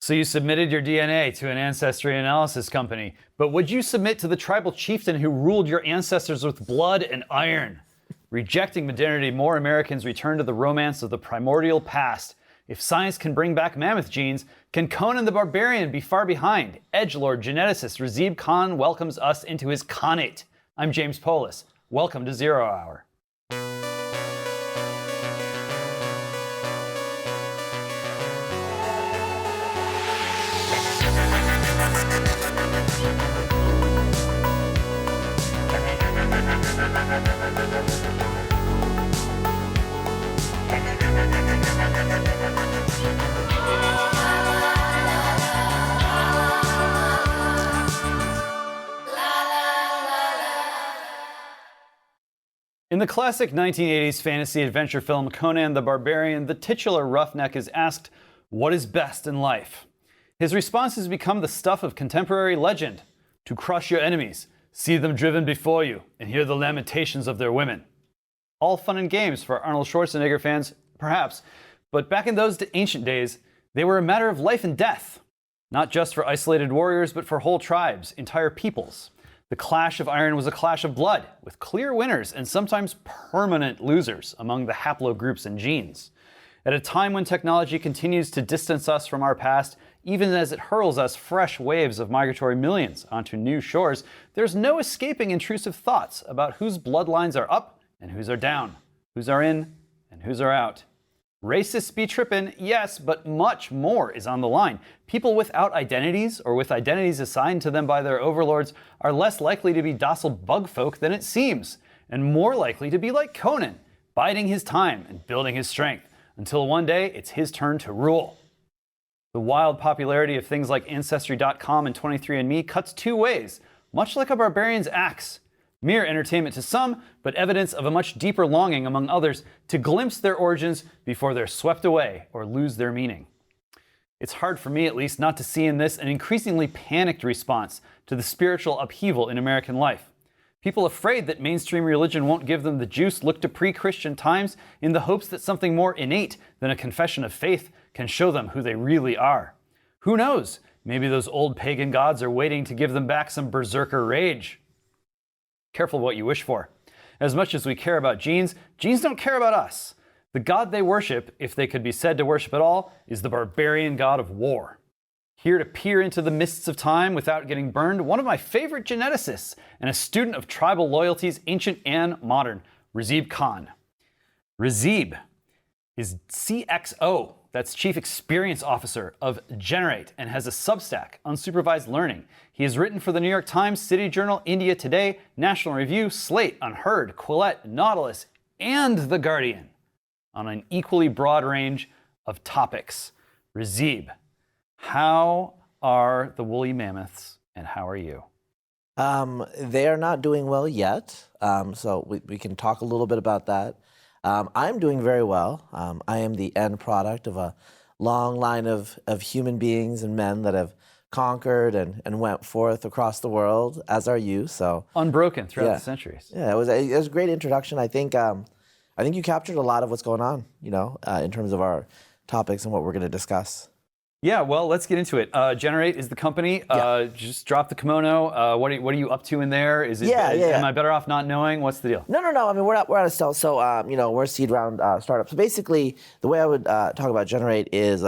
So you submitted your DNA to an ancestry analysis company, but would you submit to the tribal chieftain who ruled your ancestors with blood and iron? Rejecting modernity, more Americans return to the romance of the primordial past. If science can bring back mammoth genes, can Conan the Barbarian be far behind? Edgelord geneticist Razib Khan welcomes us into his Khanate. I'm James Poulos. Welcome to Zero Hour. In the classic 1980s fantasy adventure film Conan the Barbarian, the titular roughneck is asked, "What is best in life?" His response has become the stuff of contemporary legend: to crush your enemies, see them driven before you, and hear the lamentations of their women. All fun and games for Arnold Schwarzenegger fans, perhaps, but back in those ancient days, they were a matter of life and death. Not just for isolated warriors, but for whole tribes, entire peoples. The clash of iron was a clash of blood, with clear winners and sometimes permanent losers among the haplogroups and genes. At a time when technology continues to distance us from our past, even as it hurls us fresh waves of migratory millions onto new shores, there's no escaping intrusive thoughts about whose bloodlines are up and whose are down, whose are in and whose are out. Racists be trippin', yes, but much more is on the line. People without identities, or with identities assigned to them by their overlords, are less likely to be docile bug folk than it seems, and more likely to be like Conan, biding his time and building his strength, until one day it's his turn to rule. The wild popularity of things like Ancestry.com and 23andMe cuts two ways, much like a barbarian's axe. Mere entertainment to some, but evidence of a much deeper longing among others to glimpse their origins before they're swept away or lose their meaning. It's hard for me, at least, not to see in this an increasingly panicked response to the spiritual upheaval in American life. People afraid that mainstream religion won't give them the juice look to pre-Christian times in the hopes that something more innate than a confession of faith can show them who they really are. Who knows? Maybe those old pagan gods are waiting to give them back some berserker rage. Careful what you wish for. As much as we care about genes, genes don't care about us. The god they worship, if they could be said to worship at all, is the barbarian god of war. Here to peer into the mists of time without getting burned, one of my favorite geneticists and a student of tribal loyalties, ancient and modern, Razib Khan. Razib is CXO, that's Chief Experience Officer of Generate, and has a Substack, Unsupervised Learning. He has written for the New York Times, City Journal, India Today, National Review, Slate, Unheard, Quillette, Nautilus, and The Guardian on an equally broad range of topics. Razib, how are the woolly mammoths and how are you? They are not doing well yet, so we can talk a little bit about that. I'm doing very well. I am the end product of a long line of human beings and men that have conquered and went forth across the world, as are you. So unbroken throughout the centuries. Yeah, it was a great introduction. I think you captured a lot of what's going on, in terms of our topics and what we're going to discuss. Yeah, well, let's get into it. Generate is the company. Just drop the kimono. What are you up to in there? Am I better off not knowing? What's the deal? No. I mean, we're out of stealth. So, we're a seed round startup. So basically, the way I would talk about Generate is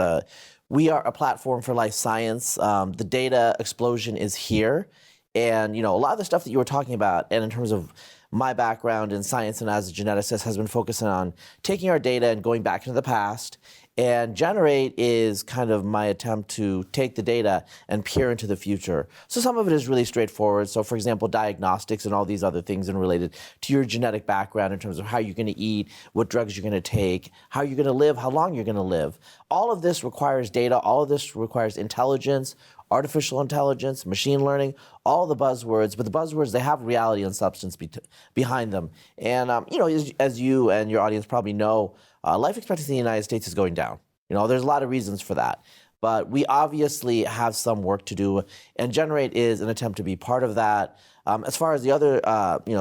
we are a platform for life science. The data explosion is here. And, a lot of the stuff that you were talking about, and in terms of my background in science and as a geneticist, has been focusing on taking our data and going back into the past. And Generate is kind of my attempt to take the data and peer into the future. So some of it is really straightforward. So for example, diagnostics and all these other things and related to your genetic background in terms of how you're going to eat, what drugs you're going to take, how you're going to live, how long you're going to live. All of this requires data. All of this requires intelligence, artificial intelligence, machine learning, all the buzzwords. But the buzzwords, they have reality and substance behind them. And, as you and your audience probably know, life expectancy in the United States is going down. There's a lot of reasons for that. but we obviously have some work to do, and Generate is an attempt to be part of that. As far as the other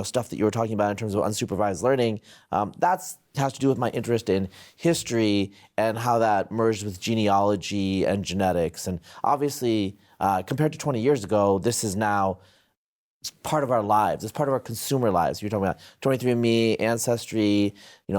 stuff that you were talking about in terms of unsupervised learning, that has to do with my interest in history and how that merged with genealogy and genetics. And obviously, compared to 20 years ago, this is now part of our lives. It's part of our consumer lives. You're talking about 23andMe, Ancestry,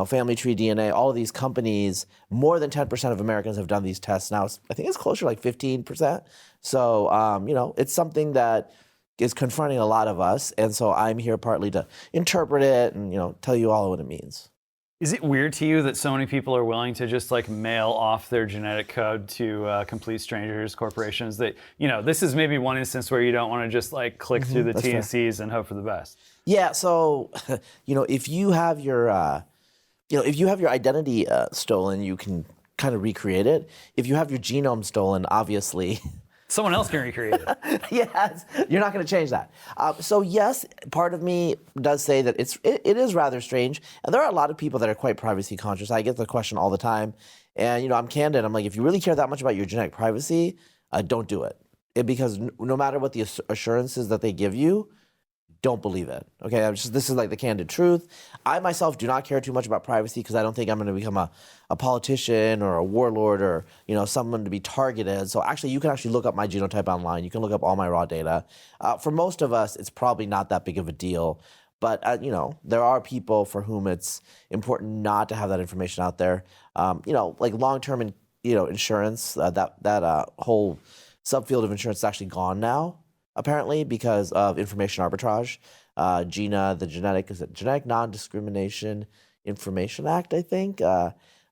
Family Tree DNA, all of these companies. More than 10% of Americans have done these tests now. I think it's closer to like 15%. So, it's something that is confronting a lot of us. And so I'm here partly to interpret it and, tell you all what it means. Is it weird to you that so many people are willing to just like mail off their genetic code to complete strangers, corporations? That this is maybe one instance where you don't want to just like click through the T&Cs and hope for the best. Yeah. So, if you have your, identity stolen, you can kind of recreate it. If you have your genome stolen, obviously. Someone else can recreate it. Yes, you're not going to change that. So yes, part of me does say that it is rather strange, and there are a lot of people that are quite privacy conscious. I get the question all the time, and I'm candid. I'm like, if you really care that much about your genetic privacy, don't do it. Because no matter what the assurances that they give you, don't believe it. Okay, this is like the candid truth. I myself do not care too much about privacy because I don't think I'm going to become a politician or a warlord or someone to be targeted. So actually, you can actually look up my genotype online. You can look up all my raw data. For most of us, it's probably not that big of a deal. But there are people for whom it's important not to have that information out there. Like long-term insurance. That whole subfield of insurance is actually gone now, apparently, because of information arbitrage. GINA, the Genetic Non-Discrimination Information Act, I think,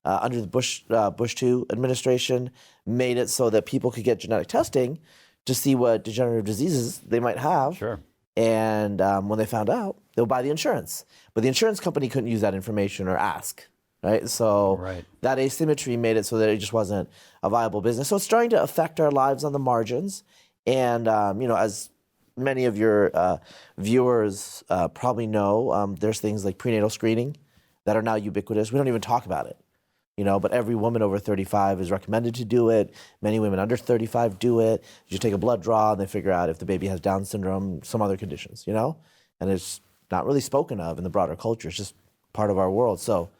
under the Bush II administration, made it so that people could get genetic testing to see what degenerative diseases they might have. Sure. And when they found out, they'll buy the insurance. But the insurance company couldn't use that information or ask. Right, so that asymmetry made it so that it just wasn't a viable business. So it's starting to affect our lives on the margins. And as many of your viewers probably know, there's things like prenatal screening that are now ubiquitous. We don't even talk about it, but every woman over 35 is recommended to do it. Many women under 35 do it. You just take a blood draw and they figure out if the baby has Down syndrome, some other conditions, and it's not really spoken of in the broader culture. It's just part of our world. So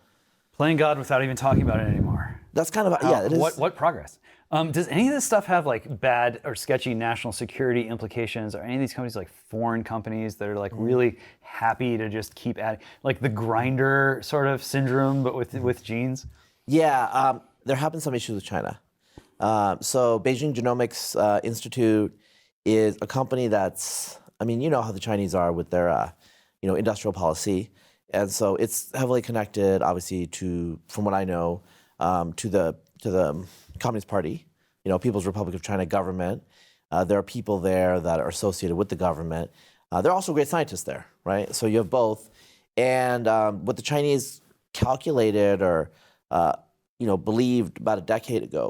playing God without even talking about it anymore. That's kind of, it is. What progress? Does any of this stuff have like bad or sketchy national security implications? Are any of these companies like foreign companies that are like really happy to just keep adding, like the grinder sort of syndrome, but with genes? Yeah, there have been some issues with China. So Beijing Genomics Institute is a company that's, you know how the Chinese are with their, industrial policy. And so it's heavily connected, obviously, from what I know, to the Communist Party, People's Republic of China government. There are people there that are associated with the government. There are also great scientists there, right? So you have both. And what the Chinese calculated or believed about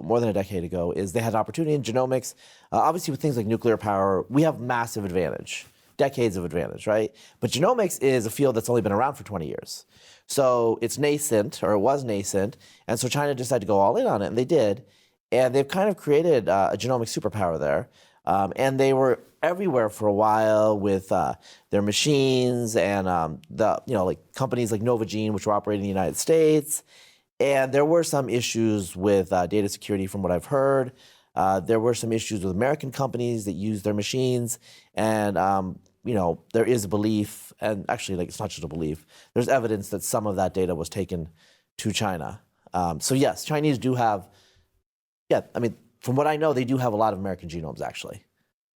more than a decade ago, is they had an opportunity in genomics. Obviously, with things like nuclear power, we have massive advantage. Decades of advantage, right? But genomics is a field that's only been around for 20 years. So it's nascent, or it was nascent, and so China decided to go all in on it, and they did. And they've kind of created a genomic superpower there. And they were everywhere for a while with their machines and like companies like Novogene, which were operating in the United States. And there were some issues with data security from what I've heard. There were some issues with American companies that used their machines, and there is a belief, and actually, it's not just a belief. There's evidence that some of that data was taken to China. So yes, Chinese do have. From what I know, they do have a lot of American genomes actually,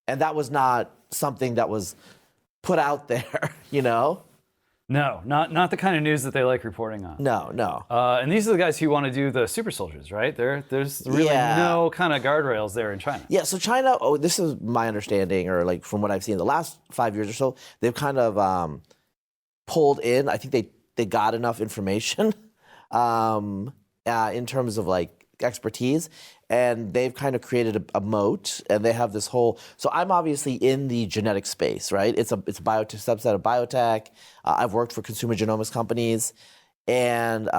and that was not something that was put out there, No, not the kind of news that they like reporting on. No. And these are the guys who want to do the super soldiers, right? There's really no kind of guardrails there in China. Yeah, so China, this is my understanding, or from what I've seen the last 5 years or so, they've kind of pulled in. I think they got enough information in terms of expertise, and they've kind of created a moat, and they have this whole. So I'm obviously in the genetic space, right? It's a subset of biotech. I've worked for consumer genomics companies, and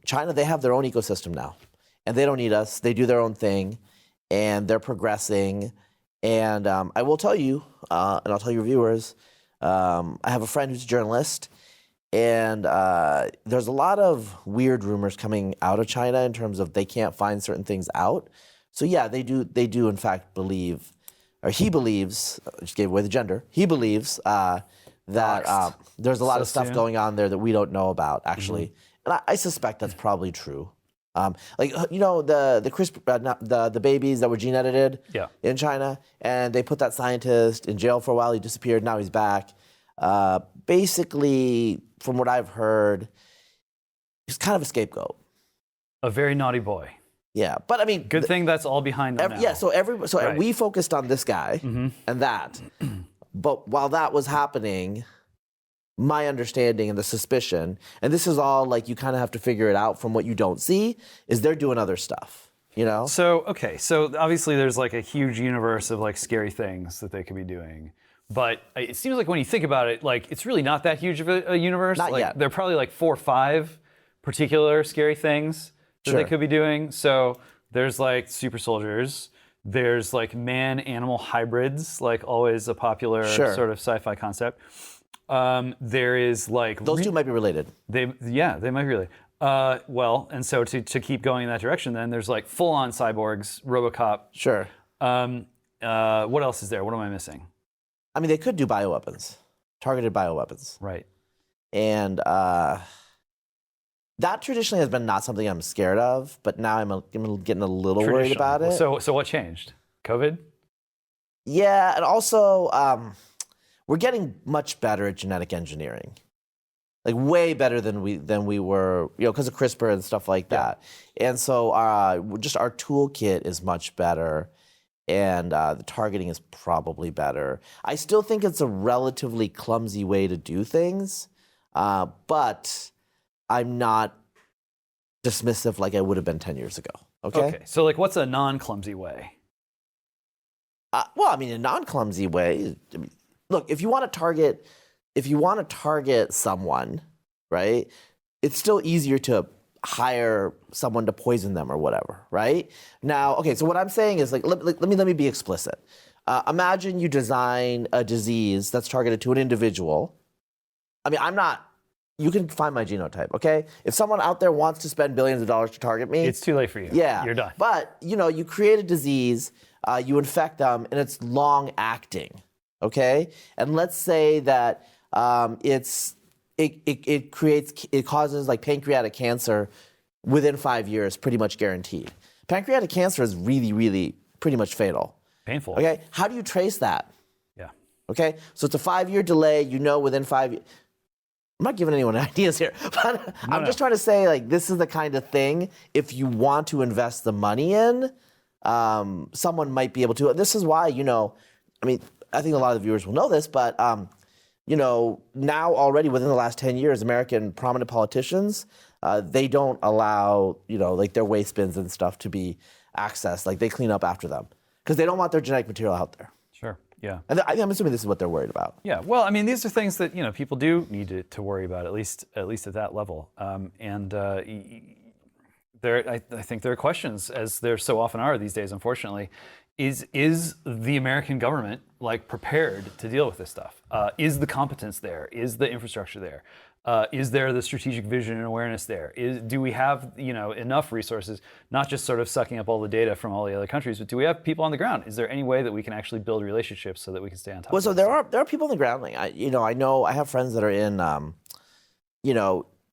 China, they have their own ecosystem now, and they don't need us. They do their own thing, and they're progressing. And I will tell you, and I'll tell your viewers, I have a friend who's a journalist, and there's a lot of weird rumors coming out of China in terms of they can't find certain things out. So yeah, they do in fact believe, or he believes, I just gave away the gender, he believes that there's a lot of stuff going on there that we don't know about, actually. And I suspect that's probably true. Like, you know, the CRISPR, the babies that were gene edited in China, and they put that scientist in jail for a while. He disappeared. Now he's back. Basically, from what I've heard, he's kind of a scapegoat. A very naughty boy. Yeah, but I mean, good thing that's all behind them now. Yeah, so we focused on this guy and that, but while that was happening, my understanding and the suspicion, and this is all like you kind of have to figure it out from what you don't see, is they're doing other stuff, you know? So, okay, so obviously there's like a huge universe of like scary things that they could be doing. But it seems like when you think about it, like it's really not that huge of a universe. Not like, yet. There are probably like 4 or 5 particular scary things that they could be doing. So there's like super soldiers. There's like man-animal hybrids, like always a popular sort of sci-fi concept. There is like those two might be related. They might be related. Well, and so to keep going in that direction, then there's like full-on cyborgs, Robocop. Sure. What else is there? What am I missing? I mean, they could do bioweapons, targeted bioweapons. Right. And that traditionally has been not something I'm scared of, but now I'm getting a little worried about it. So what changed? COVID? Yeah, and also we're getting much better at genetic engineering, like way better than we were, you know, because of CRISPR and stuff like that. And so just our toolkit is much better, and the targeting is probably better. I still think it's a relatively clumsy way to do things, but I'm not dismissive like I would have been 10 years ago. Okay. So like, what's a non-clumsy way? Well, I mean, a non-clumsy way. I mean, look, if you want to target someone, right? It's still easier to hire someone to poison them or whatever, right? Now, okay. So what I'm saying is, like, let me be explicit. Imagine you design a disease that's targeted to an individual. I mean, you can find my genotype, okay? If someone out there wants to spend billions of dollars to target me, it's too late for you. Yeah, you're done. But you create a disease, you infect them, and it's long acting, okay? And let's say that it causes like pancreatic cancer within 5 years, pretty much guaranteed. Pancreatic cancer is really, really pretty much fatal. Painful. Okay, how do you trace that? Yeah. Okay, so it's a 5-year delay. Within 5 years. I'm not giving anyone ideas here, but I'm just trying to say, like, this is the kind of thing, if you want to invest the money in, someone might be able to. This is why, I mean, I think a lot of the viewers will know this, but, now already within the last 10 years, American prominent politicians, they don't allow, like their waste bins and stuff to be accessed. Like, they clean up after them because they don't want their genetic material out there. Sure. Yeah. And I'm assuming this is what they're worried about. Yeah. Well, I mean, these are things that people do need to worry about, at least at that level. I think there are questions, as there so often are these days, unfortunately. Is the American government like prepared to deal with this stuff? Is the competence there? Is the infrastructure there? Is there the strategic vision and awareness there? Do we have enough resources, not just sort of sucking up all the data from all the other countries, but do we have people on the ground? Is there any way that we can actually build relationships so that we can stay on top? Well, so there are people on the ground. Like I know I have friends that are in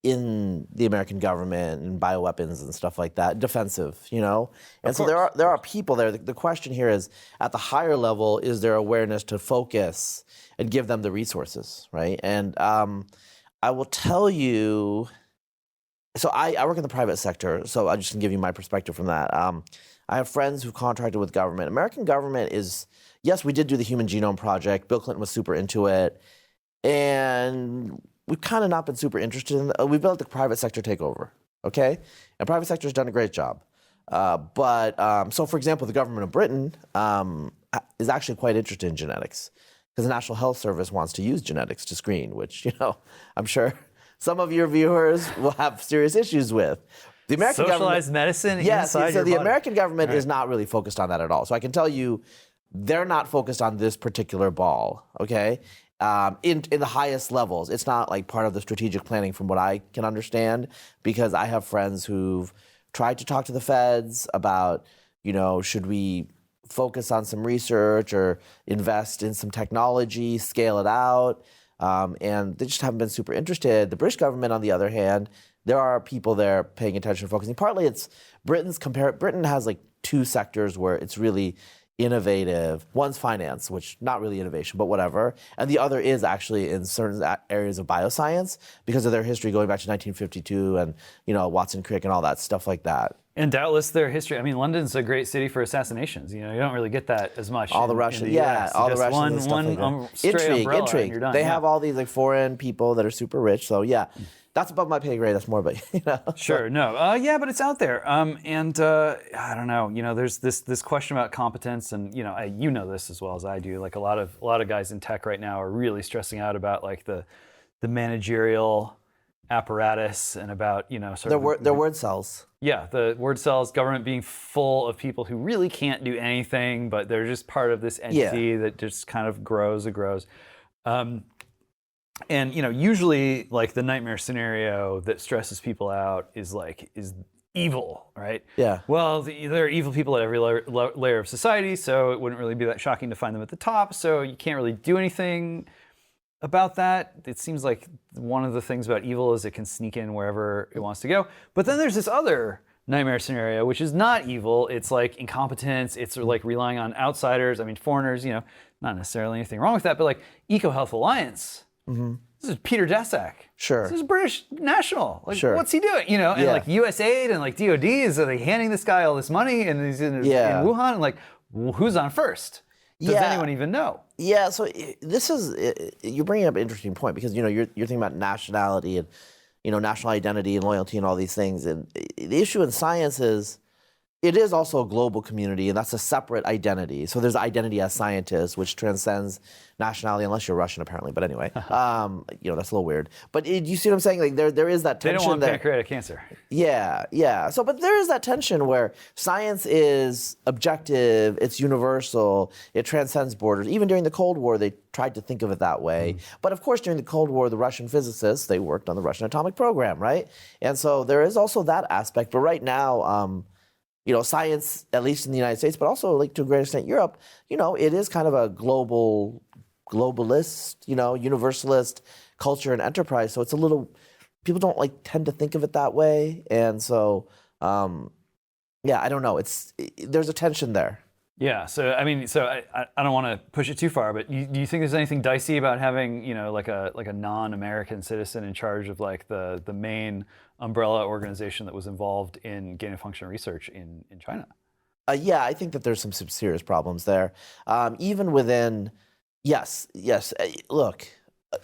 in the American government and bioweapons and stuff like that, defensive, And so there are people there. The question here is, at the higher level, is there awareness to focus and give them the resources, right? And I will tell you, so I work in the private sector, so I just can give you my perspective from that. I have friends who've contracted with government. American government is, yes, we did do the Human Genome Project. Bill Clinton was super into it. And we've kind of not been super interested in it. We've let the private sector take over, okay? And private sector has done a great job. So for example, the government of Britain is actually quite interested in genetics, because the National Health Service wants to use genetics to screen, which, I'm sure some of your viewers will have serious issues with. The American socialized medicine yes, inside so your the body. American government is not really focused on that at all. So I can tell you, they're not focused on this particular ball, okay? In the highest levels. It's not like part of the strategic planning from what I can understand, because I have friends who've tried to talk to the feds about, should we focus on some research or invest in some technology, scale it out, and they just haven't been super interested. The British government, on the other hand, there are people there paying attention, focusing. Partly it's Britain has like two sectors where it's really innovative. One's finance, which not really innovation, but whatever. And the other is actually in certain areas of bioscience because of their history going back to 1952 and, Watson Crick and all that stuff like that. And doubtless their history. I mean, London's a great city for assassinations. You don't really get that as much. All the Russians, all the Russians and stuff like that. Intrigue. You're done. They have all these like foreign people that are super rich. So yeah. That's above my pay grade. That's more about, Sure, no. Yeah, but it's out there. And I don't know, there's this question about competence, and you know this as well as I do. Like a lot of guys in tech right now are really stressing out about like the managerial apparatus and about, their word cells. Yeah, the word cells, government being full of people who really can't do anything, but they're just part of this entity that just kind of grows and grows. And usually like the nightmare scenario that stresses people out is evil, right? Yeah. Well, there are evil people at every layer of society, so it wouldn't really be that shocking to find them at the top. So you can't really do anything about that. It seems like one of the things about evil is it can sneak in wherever it wants to go. But then there's this other nightmare scenario, which is not evil. It's like incompetence. It's like relying on outsiders. I mean, foreigners. Not necessarily anything wrong with that, but like EcoHealth Alliance. Mm-hmm. This is Peter Daszak. Sure. This is British national. Like, sure. What's he doing? And like USAID and like DOD is like handing this guy all this money, and he's in Wuhan. And like, who's on first? Does anyone even know? Yeah. So you're bringing up an interesting point because you're thinking about nationality and national identity and loyalty and all these things. And the issue in science is it is also a global community, and that's a separate identity. So there's identity as scientists, which transcends nationality, unless you're Russian, apparently. But anyway, that's a little weird. But you see what I'm saying? Like there is that tension. They don't want pancreatic cancer. Yeah. So, but there is that tension where science is objective, it's universal, it transcends borders. Even during the Cold War, they tried to think of it that way. But of course, during the Cold War, the Russian physicists, they worked on the Russian atomic program, right? And so there is also that aspect. But right now, science, at least in the United States, but also like to a great extent Europe, it is kind of a globalist, universalist culture and enterprise. So it's a little, people don't tend to think of it that way. And so, I don't know. There's a tension there. Yeah. So, I mean, I don't want to push it too far, but do you think there's anything dicey about having, like a non-American citizen in charge of like the main umbrella organization that was involved in gain-of-function research in China? I think that there's some serious problems there. Even within, yes. Look,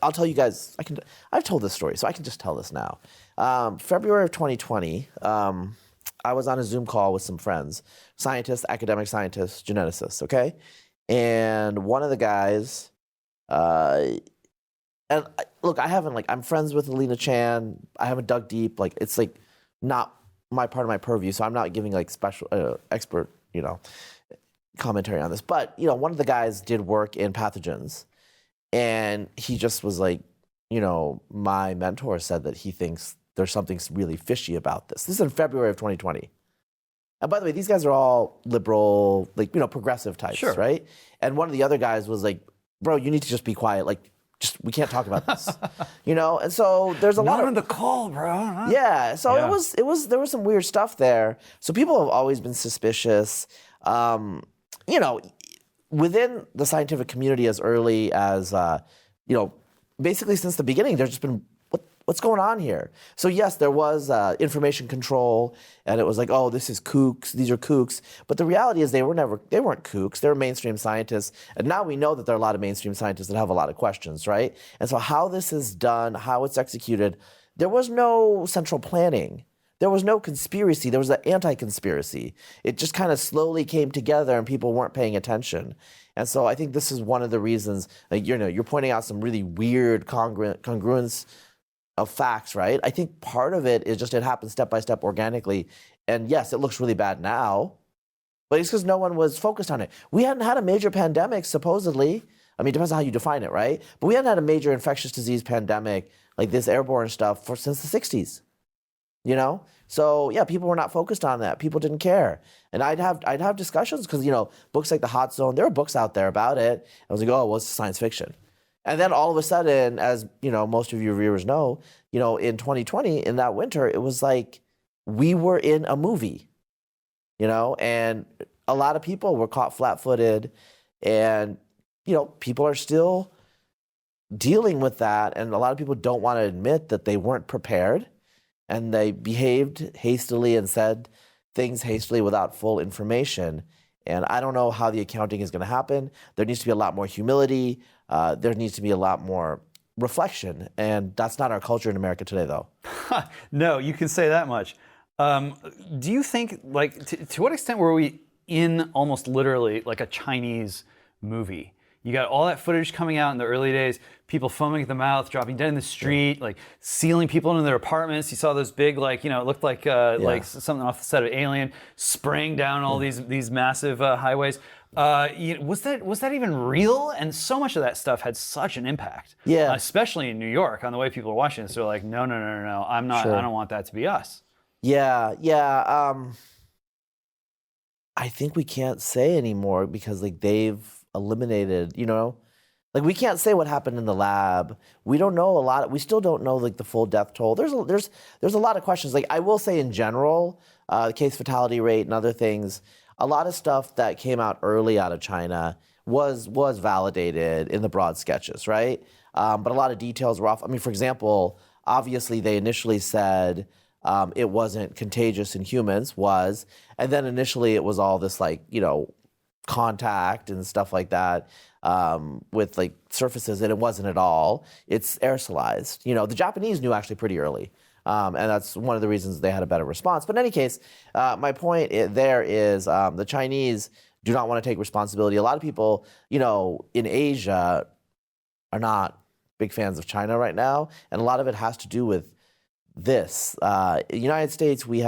I'll tell you guys, I've told this story, so I can just tell this now. February of 2020, I was on a Zoom call with some friends, scientists, academic scientists, geneticists, okay? And one of the guys, look, I'm friends with Alina Chan. I haven't dug deep. It's not my part of my purview, so I'm not giving special expert, commentary on this. But, one of the guys did work in pathogens, and he just was like, my mentor said that he thinks there's something really fishy about this. This is in February of 2020. And by the way, these guys are all liberal, progressive types, right? And one of the other guys was like, bro, you need to just be quiet. We can't talk about this, And so there's a lot on the call, bro. Yeah. So there was some weird stuff there. So people have always been suspicious. Within the scientific community as early as, basically since the beginning, there's just been, what's going on here? So yes, there was information control, and it was like, oh, this is kooks, these are kooks. But the reality is they weren't kooks, they were mainstream scientists. And now we know that there are a lot of mainstream scientists that have a lot of questions, right? And so how this is done, how it's executed, there was no central planning. There was no conspiracy, there was an anti-conspiracy. It just kind of slowly came together and people weren't paying attention. And so I think this is one of the reasons, you're pointing out some really weird congruence of facts, right? I think part of it is just it happens step by step organically. And yes, it looks really bad now, but it's because no one was focused on it. We hadn't had a major pandemic, supposedly. I mean, it depends on how you define it, right? But we hadn't had a major infectious disease pandemic like this airborne stuff since the 60s, you know? So yeah, people were not focused on that. People didn't care. And I'd have discussions because, you know, books like The Hot Zone, there were books out there about it. I was like, oh, well, it's science fiction. And then all of a sudden, as you know, most of your viewers know, you know, in 2020, in that winter, it was like we were in a movie, you know, and a lot of people were caught flat-footed, and you know, people are still dealing with that, and a lot of people don't want to admit that they weren't prepared, and they behaved hastily and said things hastily without full information. And I don't know how the accounting is going to happen. There needs to be a lot more humility. There needs to be a lot more reflection. And that's not our culture in America today, though. No, you can say that much. Do you think, like, to what extent were we in almost literally like a Chinese movie? You got all that footage coming out in the early days, people foaming at the mouth, dropping dead in the street, like sealing people into their apartments. You saw those big, like, you know, it looked like something off the set of Alien, spraying down all these massive highways. Was that even real? And so much of that stuff had such an impact. Yeah. Especially in New York, on the way people are watching this. They're like, no, I'm not. Sure. I don't want that to be us. Yeah. I think we can't say anymore because like they've eliminated, you know, like we can't say what happened in the lab. We don't know a lot. We still don't know like the full death toll. There's a lot of questions. Like I will say in general, the case fatality rate and other things, a lot of stuff that came out early out of China was validated in the broad sketches, right? But a lot of details were off. I mean, for example, obviously they initially said it wasn't contagious in humans, and then initially it was all this like, you know, contact and stuff like that with like surfaces, and it wasn't at all. It's aerosolized. You know, the Japanese knew actually pretty early, and that's one of the reasons they had a better response. But in any case, my point there is the Chinese do not want to take responsibility. A lot of people, you know, in Asia are not big fans of China right now, and a lot of it has to do with this. In the United States, we've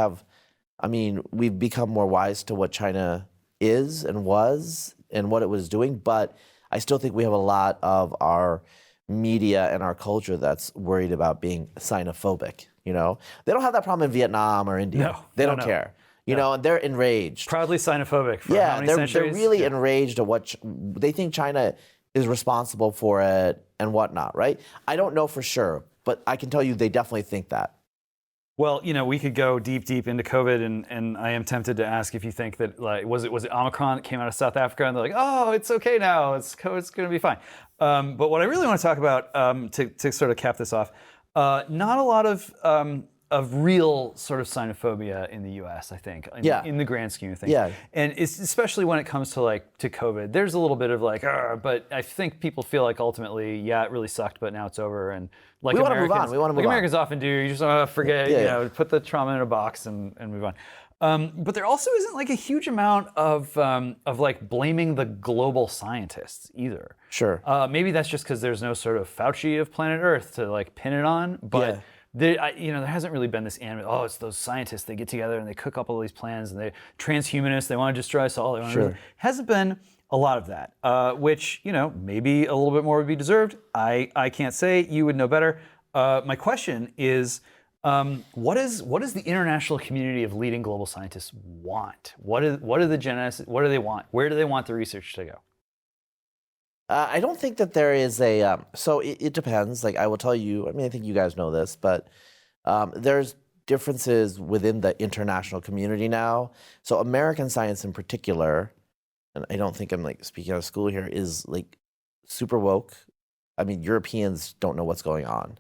become more wise to what China is and was and what it was doing, but I still think we have a lot of our media and our culture that's worried about being xenophobic. You know, they don't have that problem in Vietnam or India. No, they don't care. You know, and they're enraged. Proudly xenophobic. For how many centuries? They're really enraged at what they think China is responsible for it and whatnot. Right? I don't know for sure, but I can tell you they definitely think that. Well, you know, we could go deep into COVID, and I am tempted to ask if you think that, like, was it Omicron that came out of South Africa, and they're like, oh, it's okay now, it's going to be fine. But what I really want to talk about, to sort of cap this off, not a lot of real sort of xenophobia in the U.S., I think, in the grand scheme of things. Yeah. And it's especially when it comes to COVID, there's a little bit of like, but I think people feel like ultimately, yeah, it really sucked, but now it's over. And like we want to move on. Like Americans often do. You just want to forget, you know, put the trauma in a box and move on. But there also isn't like a huge amount of like blaming the global scientists either. Sure. Maybe that's just because there's no sort of Fauci of planet Earth to like pin it on, but. There hasn't really been this animal. Oh, it's those scientists. They get together and they cook up all these plans, and they're transhumanists. They want to destroy us all. Hasn't been a lot of that, which, you know, maybe a little bit more would be deserved. I can't say. You would know better. My question is, what does the international community of leading global scientists want? What do the geneticists? What do they want? Where do they want the research to go? I don't think that there is a, so it depends. Like I will tell you, I mean, I think you guys know this, but there's differences within the international community now. So American science in particular, and I don't think I'm like speaking out of school here, is like super woke. I mean, Europeans don't know what's going on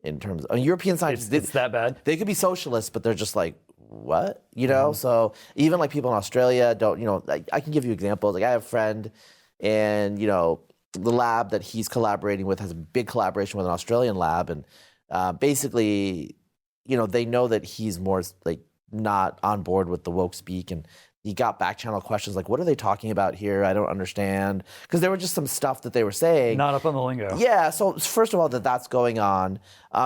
in terms of, European scientists. It's that bad? They could be socialists, but they're just like, what? You know? Mm-hmm. So even like people in Australia don't, you know, I can give you examples. Like I have a friend, and, you know, the lab that he's collaborating with has a big collaboration with an Australian lab. And basically, you know, they know that he's more like not on board with the woke speak. And you got back channel questions like, what are they talking about here? I don't understand. Because there were just some stuff that they were saying. Not up on the lingo. Yeah, so first of all, that's going on.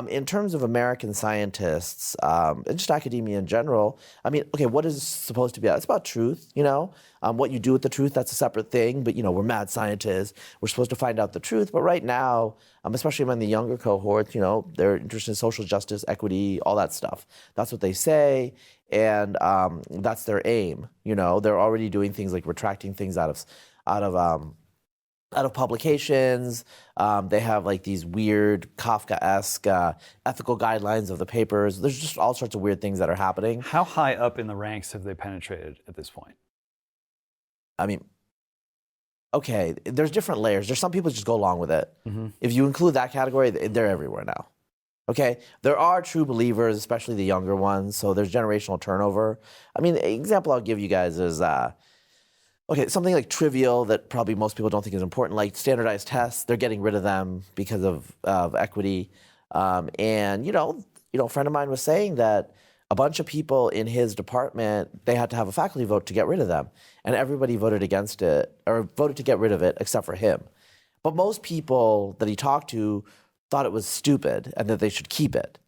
In terms of American scientists, and just academia in general, I mean, okay, what is it supposed to be about? It's about truth, you know? What you do with the truth, that's a separate thing, but, you know, we're mad scientists. We're supposed to find out the truth, but right now, especially among the younger cohorts, you know, they're interested in social justice, equity, all that stuff. That's what they say, and that's their aim, you know? They're already doing things like retracting things out of publications. They have like these weird Kafka-esque ethical guidelines of the papers. There's just all sorts of weird things that are happening. How high up in the ranks have they penetrated at this point? I mean, okay, there's different layers. There's some people just go along with it. If you include that category, they're everywhere now. Okay, there are true believers, especially the younger ones. So there's generational turnover. I mean, an example I'll give you guys is, okay, something like trivial that probably most people don't think is important, like standardized tests. They're getting rid of them because of equity. And you know, a friend of mine was saying that a bunch of people in his department, they had to have a faculty vote to get rid of them, and everybody voted against it or voted to get rid of it except for him. But most people that he talked to thought it was stupid and that they should keep it.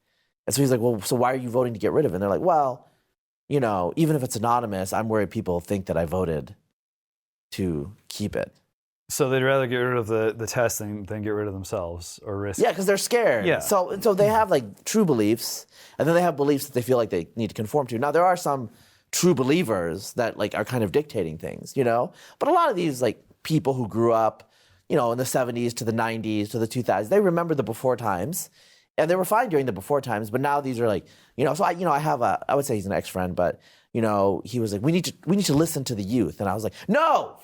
And so he's like, well, so why are you voting to get rid of it? And they're like, well, you know, even if it's anonymous, I'm worried people think that I voted to keep it. So they'd rather get rid of the test than get rid of themselves or risk. Yeah, because they're scared. Yeah. So they have like true beliefs, and then they have beliefs that they feel like they need to conform to. Now there are some true believers that like are kind of dictating things, you know. But a lot of these like people who grew up, you know, in the 70s to the 90s to the 2000s, they remember the before times, and they were fine during the before times. But now these are like, you know. So I would say he's an ex-friend, but you know, he was like, we need to listen to the youth, and I was like, no.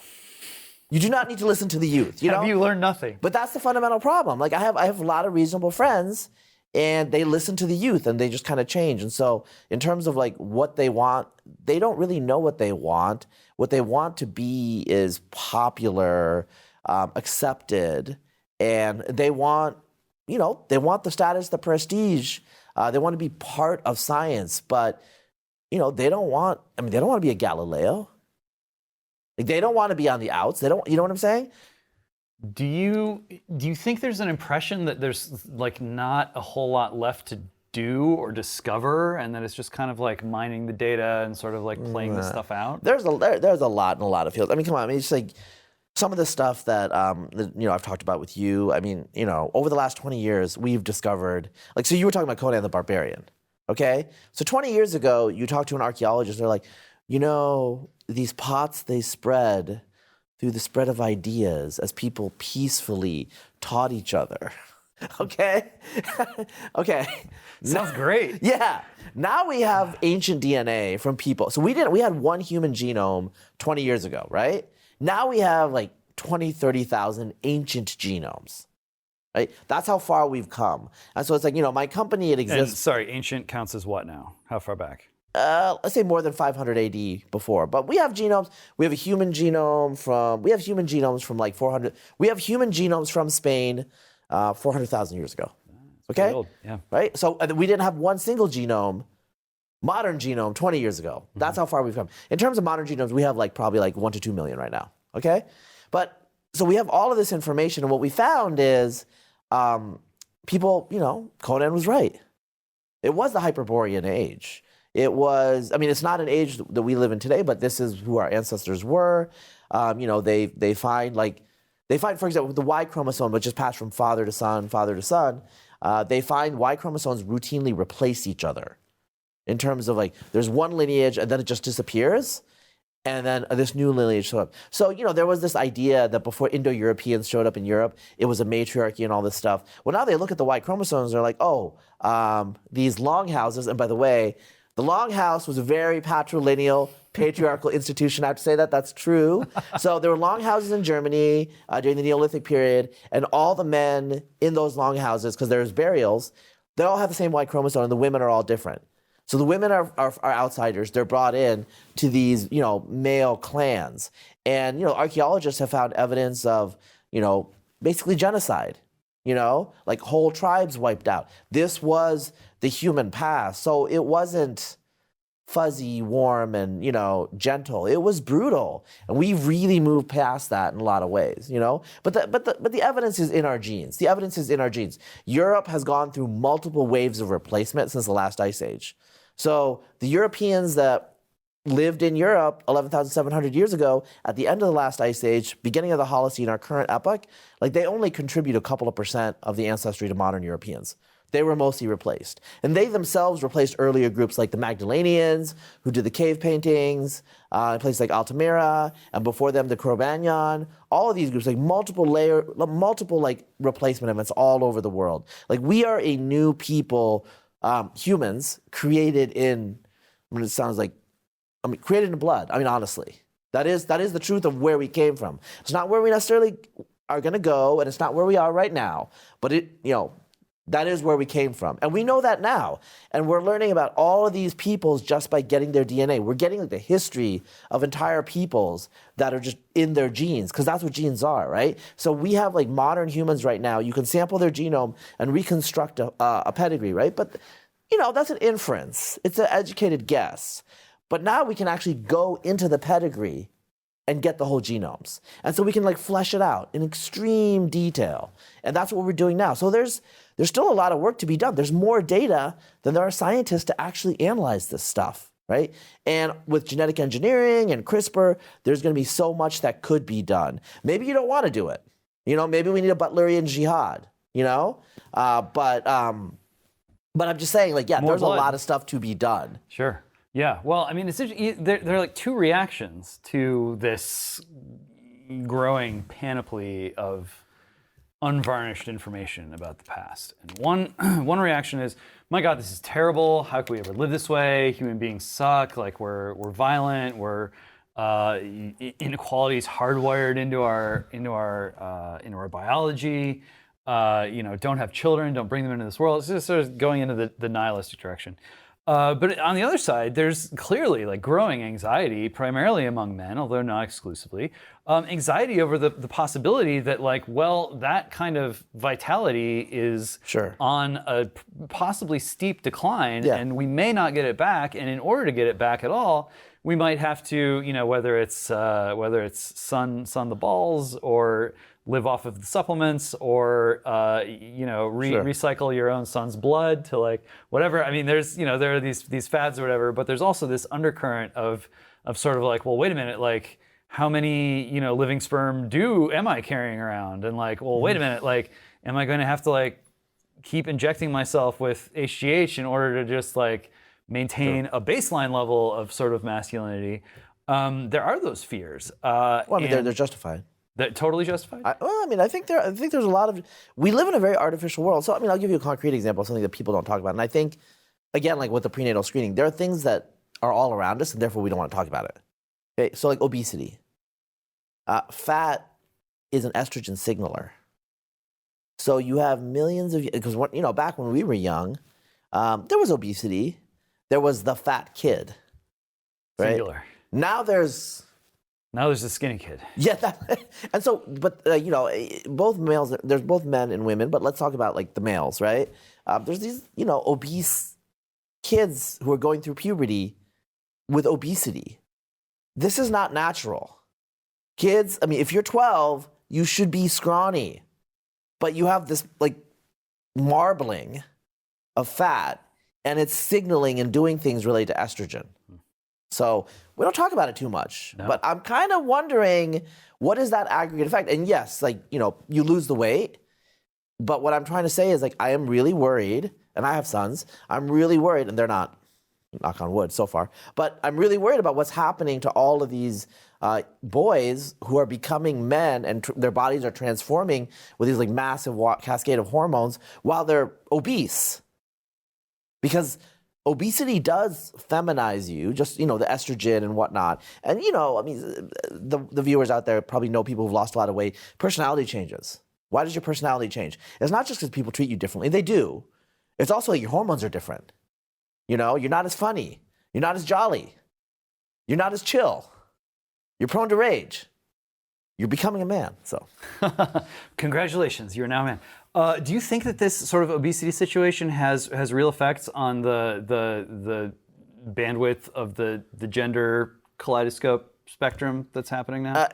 You do not need to listen to the youth. You know? Have you learned nothing? But that's the fundamental problem. Like I have a lot of reasonable friends, and they listen to the youth, and they just kind of change. And so, in terms of like what they want, they don't really know what they want. What they want to be is popular, accepted, and they want, you know, they want the status, the prestige. They want to be part of science, but you know, they don't want to be a Galileo. Like they don't want to be on the outs. They don't, you know what I'm saying? Do you think there's an impression that there's like not a whole lot left to do or discover, and that it's just kind of like mining the data and sort of like playing this stuff out? There's a lot in a lot of fields. I mean, come on. I mean, it's like some of the stuff that you know, I've talked about with you. I mean, you know, over the last 20 years, we've discovered, like, so you were talking about Conan the Barbarian, okay? So 20 years ago, you talked to an archaeologist, they're like, you know, these pots, they spread through the spread of ideas as people peacefully taught each other. Okay? Okay. Sounds great. Yeah. Now we have ancient DNA from people. So we had one human genome 20 years ago, right? Now we have like 20, 30,000 ancient genomes. Right? That's how far we've come. And so it's like, you know, my company, it exists. And, sorry, ancient counts as what now? How far back? Let's say more than 500 AD before. But we have genomes. We have a human genome from like 400. We have human genomes from Spain 400,000 years ago. Okay? Old. Yeah. Right? So we didn't have one single genome, modern genome, 20 years ago. That's how far we've come. In terms of modern genomes, we have like probably like 1 to 2 million right now. Okay? But so we have all of this information, and what we found is people, you know, Conan was right. It was the Hyperborean age. It was, I mean, it's not an age that we live in today, but this is who our ancestors were. You know, they find, for example, the Y chromosome, which is passed from father to son, they find Y chromosomes routinely replace each other in terms of like, there's one lineage and then it just disappears, and then this new lineage shows up. So, you know, there was this idea that before Indo-Europeans showed up in Europe, it was a matriarchy and all this stuff. Well, now they look at the Y chromosomes, they're like, oh, these longhouses, and by the way, the Longhouse was a very patrilineal, patriarchal institution. I have to say that that's true. So there were longhouses in Germany during the Neolithic period, and all the men in those longhouses, because there's burials, they all have the same Y chromosome, and the women are all different. So the women are outsiders. They're brought in to these, you know, male clans. And, you know, archaeologists have found evidence of, you know, basically genocide. You know, like whole tribes wiped out. This was the human past. So it wasn't, fuzzy, warm, and, gentle. It was brutal. And we really moved past that in a lot of ways, But the evidence is in our genes. The evidence is in our genes. Europe has gone through multiple waves of replacement since the last ice age. So the Europeans that lived in Europe 11,700 years ago, at the end of the last ice age, beginning of the Holocene, our current epoch, they only contribute a couple of percent of the ancestry to modern Europeans. They were mostly replaced. And they themselves replaced earlier groups like the Magdalenians, who did the cave paintings, in places like Altamira, and before them, the Cro-Magnon. All of these groups, multiple replacement events all over the world. We are a new people, humans, created in, it sounds like, created in blood. Honestly. That is the truth of where we came from. It's not where we necessarily are going to go, and it's not where we are right now. But that is where we came from. And we know that now. And we're learning about all of these peoples just by getting their DNA. We're getting the history of entire peoples that are just in their genes, because that's what genes are, right? So we have modern humans right now. You can sample their genome and reconstruct a pedigree, right? But, that's an inference. It's an educated guess. But now we can actually go into the pedigree and get the whole genomes. And so we can flesh it out in extreme detail. And that's what we're doing now. So there's still a lot of work to be done. There's more data than there are scientists to actually analyze this stuff, right? And with genetic engineering and CRISPR, there's going to be so much that could be done. Maybe you don't want to do it. Maybe we need a Butlerian jihad, But I'm just saying, there's a lot of stuff to be done. Sure. Yeah, well, it's interesting. There are two reactions to this growing panoply of unvarnished information about the past. And one reaction is, my God, this is terrible. How could we ever live this way? Human beings suck. We're violent. We're inequality is hardwired into our biology. Don't have children. Don't bring them into this world. It's just sort of going into the nihilistic direction. But on the other side, there's clearly growing anxiety, primarily among men, although not exclusively, anxiety over the possibility that that kind of vitality is on a possibly steep decline, and we may not get it back. And in order to get it back at all, we might have to, whether it's sun the balls or live off of the supplements, or recycle your own son's blood to whatever. There's there are these fads or whatever, but there's also this undercurrent of sort of well, wait a minute, how many living sperm am I carrying around? And well, wait a minute, am I going to have to keep injecting myself with HGH in order to just maintain a baseline level of sort of masculinity? There are those fears. They're justified. That totally justified? I think there's a lot of. We live in a very artificial world. So I'll give you a concrete example of something that people don't talk about. And I think, again, with the prenatal screening, there are things that are all around us, and therefore we don't want to talk about it. Okay, so obesity. Fat is an estrogen signaler. So you have millions of, because back when we were young, there was obesity. There was the fat kid. Right? Singular. Now there's a skinny kid. Yeah, and so, but both males. There's both men and women. But let's talk about the males, right? There's these obese kids who are going through puberty with obesity. This is not natural. Kids, if you're 12, you should be scrawny, but you have this marbling of fat, and it's signaling and doing things related to estrogen. So we don't talk about it too much, but I'm kind of wondering, what is that aggregate effect? And yes, you lose the weight, but what I'm trying to say is I am really worried, and I have sons, I'm really worried, and they're not, knock on wood so far, but I'm really worried about what's happening to all of these boys who are becoming men, and their bodies are transforming with these massive cascade of hormones while they're obese. Because obesity does feminize you, just, the estrogen and whatnot. And, the viewers out there probably know people who've lost a lot of weight. Personality changes. Why does your personality change? It's not just because people treat you differently. They do. It's also your hormones are different. You're not as funny. You're not as jolly. You're not as chill. You're prone to rage. You're becoming a man, so. Congratulations, you're now a man. Do you think that this sort of obesity situation has real effects on the bandwidth of the gender kaleidoscope spectrum that's happening now?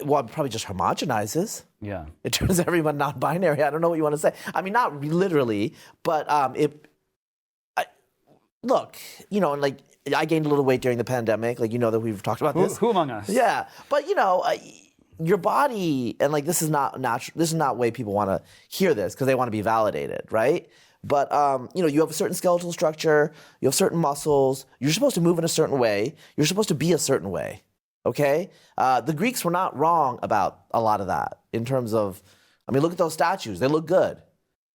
Well, it probably just homogenizes. Yeah. It turns everyone non-binary. I don't know what you want to say. I mean, not literally, but look, you know, and like I gained a little weight during the pandemic. Like, you know that we've talked about this. Who among us? Yeah, but you know, your body, and like this is not natural. This is not the way people want to hear this because they want to be validated, right? But you know, you have a certain skeletal structure. You have certain muscles. You're supposed to move in a certain way. You're supposed to be a certain way. Okay, the Greeks were not wrong about a lot of that in terms of, I mean, look at those statues. They look good.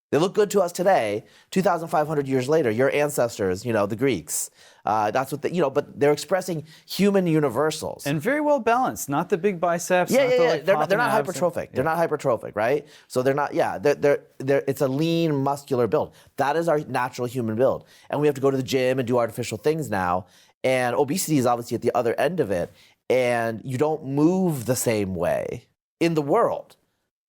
They look good to us today, 2,500 years later. Your ancestors, you know, the Greeks. That's what you know. But they're expressing human universals And very well balanced. Not the big biceps. Yeah, not yeah, the, yeah. like, They're not popping abs. hypertrophic. They're not hypertrophic, right? So they're not. Yeah, they're. It's a lean, muscular build. That is our natural human build, and we have to go to the gym and do artificial things now. And obesity is obviously at the other end of it. And you don't move the same way in the world.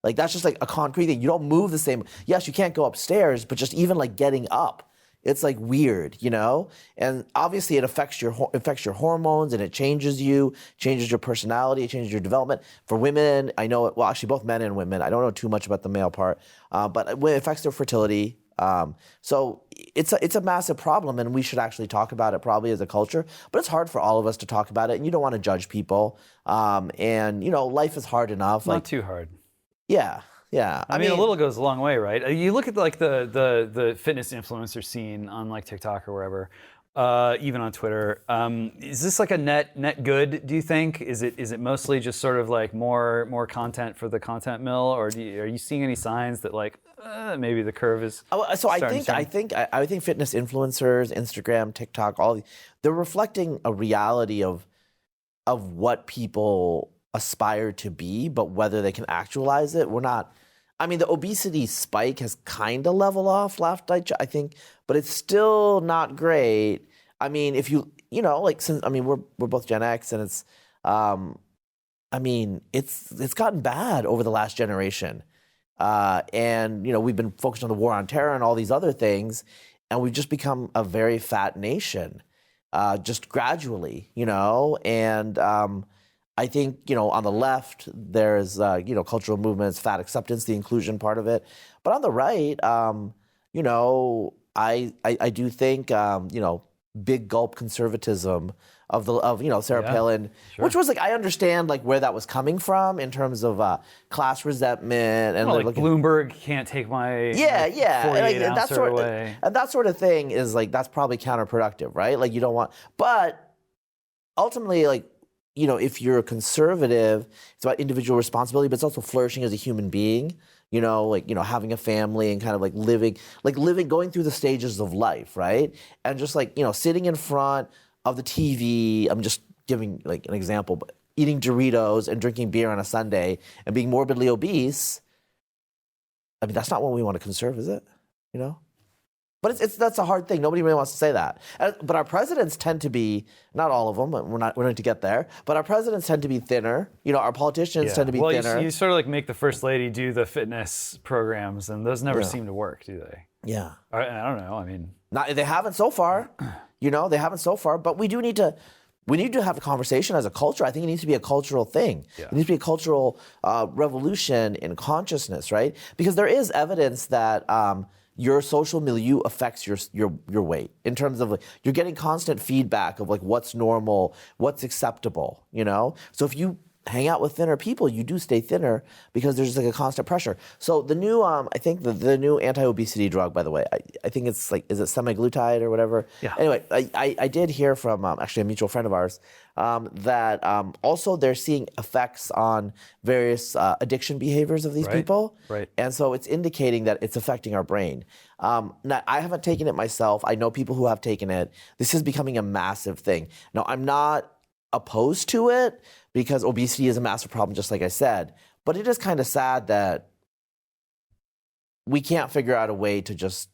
Like, that's just like a concrete thing. You don't move the same. Yes, you can't go upstairs, but just even like getting up, it's like weird, you know? And obviously it affects your hormones, and it changes you, changes your personality, it changes your development. For women, I know, well, actually both men and women, I don't know too much about the male part, but it affects their fertility. So it's a massive problem, and we should actually talk about it probably as a culture, but it's hard for all of us to talk about it, and you don't want to judge people. And you know, life is hard enough. Not too hard. Yeah. I mean, a little goes a long way, right? You look at like the fitness influencer scene on like TikTok or wherever, even on Twitter. Is this like a net good? Do you think? Is it mostly just sort of like more content for the content mill, or are you seeing any signs that like maybe the curve is? So I think fitness influencers, Instagram, TikTok, all they're reflecting a reality of what people aspire to be, but whether they can actualize it, we're not. I mean, the obesity spike has kind of leveled off, I think, but it's still not great. I mean, if you know, like, since, I mean, we're both Gen X, and it's, I mean, it's gotten bad over the last generation, and you know, we've been focused on the war on terror and all these other things, and we've just become a very fat nation, just gradually, you know, and I think, you know, on the left, there's, you know, cultural movements, fat acceptance, the inclusion part of it. But on the right, you know, I do think, you know, big gulp conservatism of you know, Sarah Palin, sure. Which was like, I understand like where that was coming from in terms of class resentment and like Bloomberg can't take my 48 and ouncer away. And that sort of thing is like, that's probably counterproductive, right? Like, you don't want, but ultimately, like, you know, if you're a conservative, it's about individual responsibility, but it's also flourishing as a human being, you know, like, you know, having a family and kind of like living, going through the stages of life, right? And just like, you know, sitting in front of the TV, I'm just giving like an example, but eating Doritos and drinking beer on a Sunday and being morbidly obese, I mean, that's not what we want to conserve, is it? You know? But that's a hard thing. Nobody really wants to say that. But our presidents tend to be, not all of them, but we're going to get there, but our presidents tend to be thinner. You know, our politicians tend to be thinner. Well, you sort of like make the first lady do the fitness programs, and those never seem to work, do they? Yeah. I don't know. I mean, they haven't so far. You know, they haven't so far. But we need to have a conversation as a culture. I think it needs to be a cultural thing. Yeah. It needs to be a cultural revolution in consciousness, right? Because there is evidence that your social milieu affects your weight in terms of like, you're getting constant feedback of like what's normal, what's acceptable, you know? So if you hang out with thinner people, you do stay thinner because there's like a constant pressure. So the new, I think the new anti-obesity drug, by the way, I think it's like, is it semaglutide or whatever? Yeah. Anyway, I did hear from actually a mutual friend of ours that also they're seeing effects on various addiction behaviors of these people. Right. And so it's indicating that it's affecting our brain. Now, I haven't taken it myself. I know people who have taken it. This is becoming a massive thing. Now, I'm not opposed to it because obesity is a massive problem, just like I said. But it is kind of sad that we can't figure out a way to just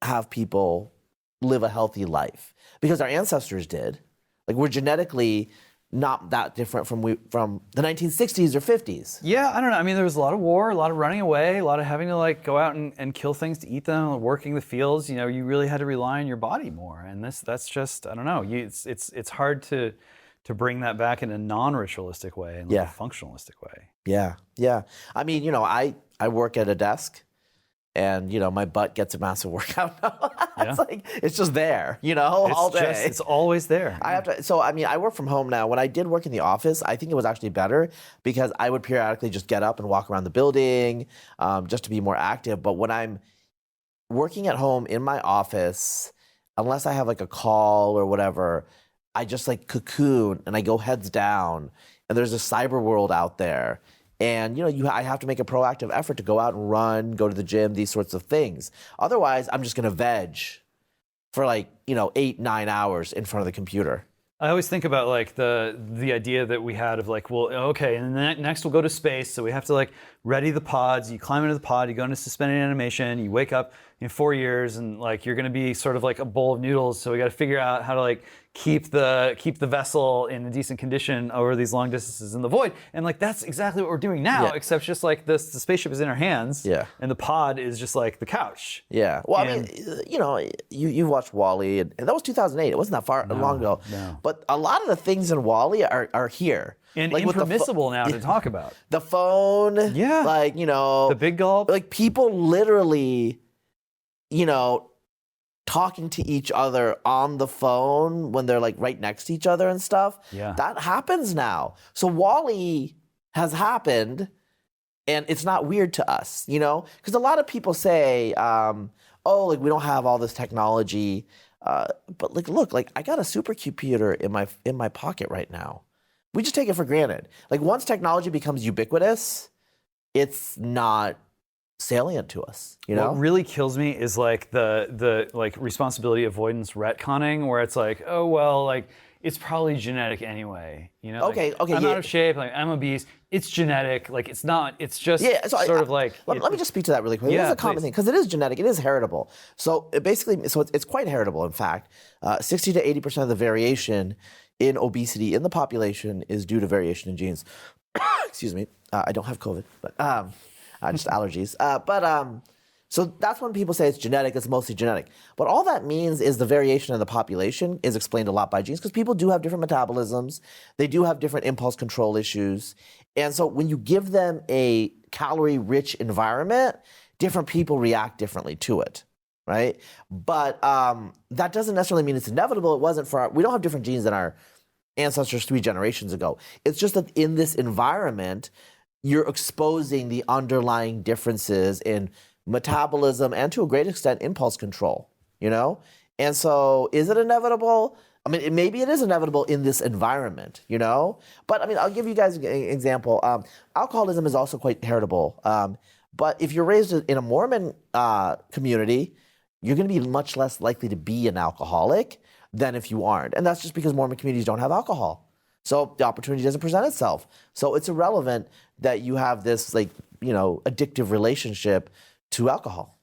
have people live a healthy life because our ancestors did. Like, we're genetically not that different from the 1960s or 50s. Yeah, I don't know. I mean, there was a lot of war, a lot of running away, a lot of having to like go out and kill things to eat them, working the fields. You know, you really had to rely on your body more. And that's just, I don't know. It's hard to bring that back in a non-ritualistic way and like a functionalistic way. Yeah, yeah. I mean, you know, I work at a desk. And, you know, my butt gets a massive workout now. It's like, it's just there, you know, all day. It's always there. I have to, so, I mean, I work from home now. When I did work in the office, I think it was actually better because I would periodically just get up and walk around the building just to be more active. But when I'm working at home in my office, unless I have like a call or whatever, I just like cocoon and I go heads down. And there's a cyber world out there. And, you know, I have to make a proactive effort to go out and run, go to the gym, these sorts of things. Otherwise, I'm just going to veg for like, you know, 8-9 hours in front of the computer. I always think about like the idea that we had of like, well, okay, and then next we'll go to space. So we have to like ready the pods. You climb into the pod, you go into suspended animation, you wake up in 4 years and like you're going to be sort of like a bowl of noodles. So we got to figure out how to like keep the vessel in a decent condition over these long distances in the void. And like that's exactly what we're doing now, except just like the spaceship is in our hands, and the pod is just like the couch. Yeah. Well, I mean, you know, you watched WALL-E, and that was 2008. It wasn't that long ago. No. But a lot of the things in WALL-E are here. And like impermissible now to talk about. The phone, like, you know. The big gulp. Like people literally, you know, talking to each other on the phone when they're like right next to each other and stuff. Yeah. That happens now. So WALL-E has happened and it's not weird to us, you know? Because a lot of people say, oh, like we don't have all this technology. But like, look, like I got a supercomputer in my pocket right now. We just take it for granted. Like once technology becomes ubiquitous, it's not salient to us, you know? What really kills me is like the like responsibility avoidance retconning, where it's like, oh well, like it's probably genetic anyway, you know? Okay, like, I'm out of shape, like I'm obese. It's genetic, like it's not. It's just sort of like. Let me just speak to that really quickly. It's a common thing because it is genetic. It is heritable. So it's quite heritable. In fact, 60 to 80% of the variation in obesity in the population is due to variation in genes. Excuse me. I don't have COVID, but just allergies. So that's when people say it's genetic, it's mostly genetic. But all that means is the variation in the population is explained a lot by genes because people do have different metabolisms. They do have different impulse control issues. And so when you give them a calorie-rich environment, different people react differently to it, right? But that doesn't necessarily mean it's inevitable. It wasn't we don't have different genes than our ancestors 3 generations ago. It's just that in this environment, you're exposing the underlying differences in metabolism and to a great extent impulse control, you know? And so is it inevitable? I mean, maybe it is inevitable in this environment, you know? But I mean, I'll give you guys an example. Alcoholism is also quite heritable. But if you're raised in a Mormon community, you're going to be much less likely to be an alcoholic than if you aren't. And that's just because Mormon communities don't have alcohol. So the opportunity doesn't present itself. So it's irrelevant that you have this, like, you know, addictive relationship to alcohol.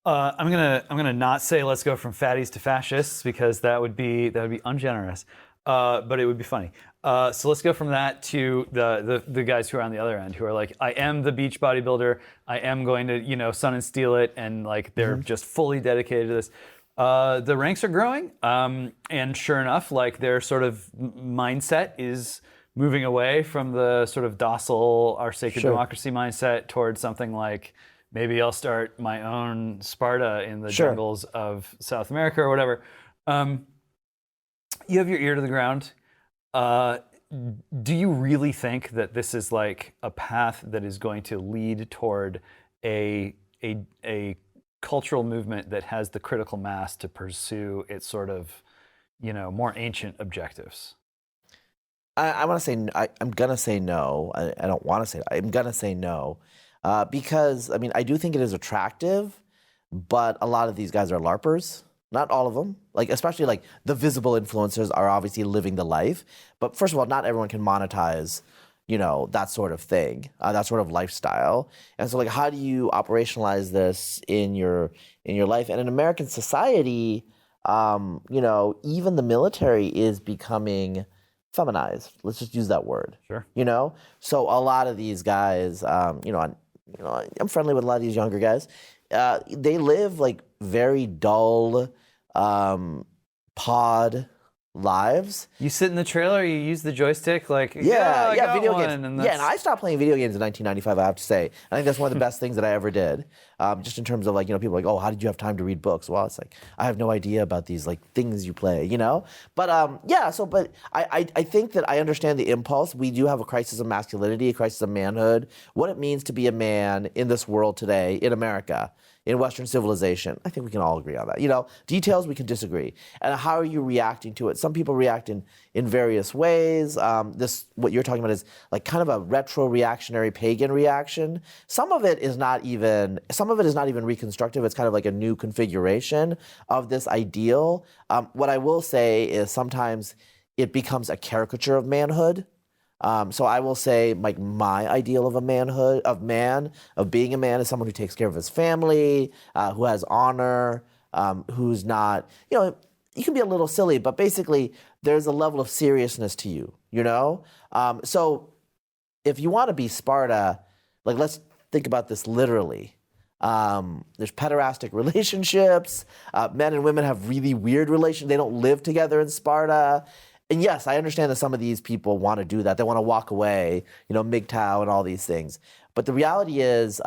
I'm gonna not say let's go from fatties to fascists because that would be ungenerous, but it would be funny. So let's go from that to the guys who are on the other end, who are like, I am the beach bodybuilder. I am going to, you know, sun and steel it, and like they're just fully dedicated to this. The ranks are growing, and sure enough, like their sort of mindset is moving away from the sort of docile, our sacred democracy mindset towards something like, maybe I'll start my own Sparta in the jungles of South America or whatever. You have your ear to the ground. Do you really think that this is like a path that is going to lead toward a cultural movement that has the critical mass to pursue its sort of, you know, more ancient objectives? I want to say, I'm going to say no. I don't want to say, I'm going to say no. Because, I mean, I do think it is attractive, but a lot of these guys are LARPers. Not all of them. Like, especially like the visible influencers are obviously living the life. But first of all, not everyone can monetize, you know, that sort of thing, that sort of lifestyle. And so, like, how do you operationalize this in your life? And in American society, you know, even the military is becoming feminized. Let's just use that word. Sure. You know, so a lot of these guys, I'm friendly with a lot of these younger guys. They live like very dull pod lives. You sit in the trailer, you use the joystick, like, I got video one, games. and And I stopped playing video games in 1995. I have to say, I think that's one of the best things that I ever did. Just in terms of like, people are like, oh, how did you have time to read books? Well, it's like I have no idea about these like things you play, But but I think that I understand the impulse. We do have a crisis of masculinity, a crisis of manhood, what it means to be a man in this world today in America, in Western civilization. I think we can all agree on that. Details we can disagree. And how are you reacting to it? Some people react in various ways. What you're talking about is like kind of a retro-reactionary pagan reaction. Some of it is not even reconstructive. It's kind of like a new configuration of this ideal. What I will say is sometimes it becomes a caricature of manhood. So I will say, like, my ideal of of being a man is someone who takes care of his family, who has honor, who's not, you can be a little silly, but basically there's a level of seriousness to you, So if you want to be Sparta, like, let's think about this literally. There's pederastic relationships. Men and women have really weird relations. They don't live together in Sparta. And yes, I understand that some of these people want to do that. They want to walk away, MGTOW and all these things. But the reality is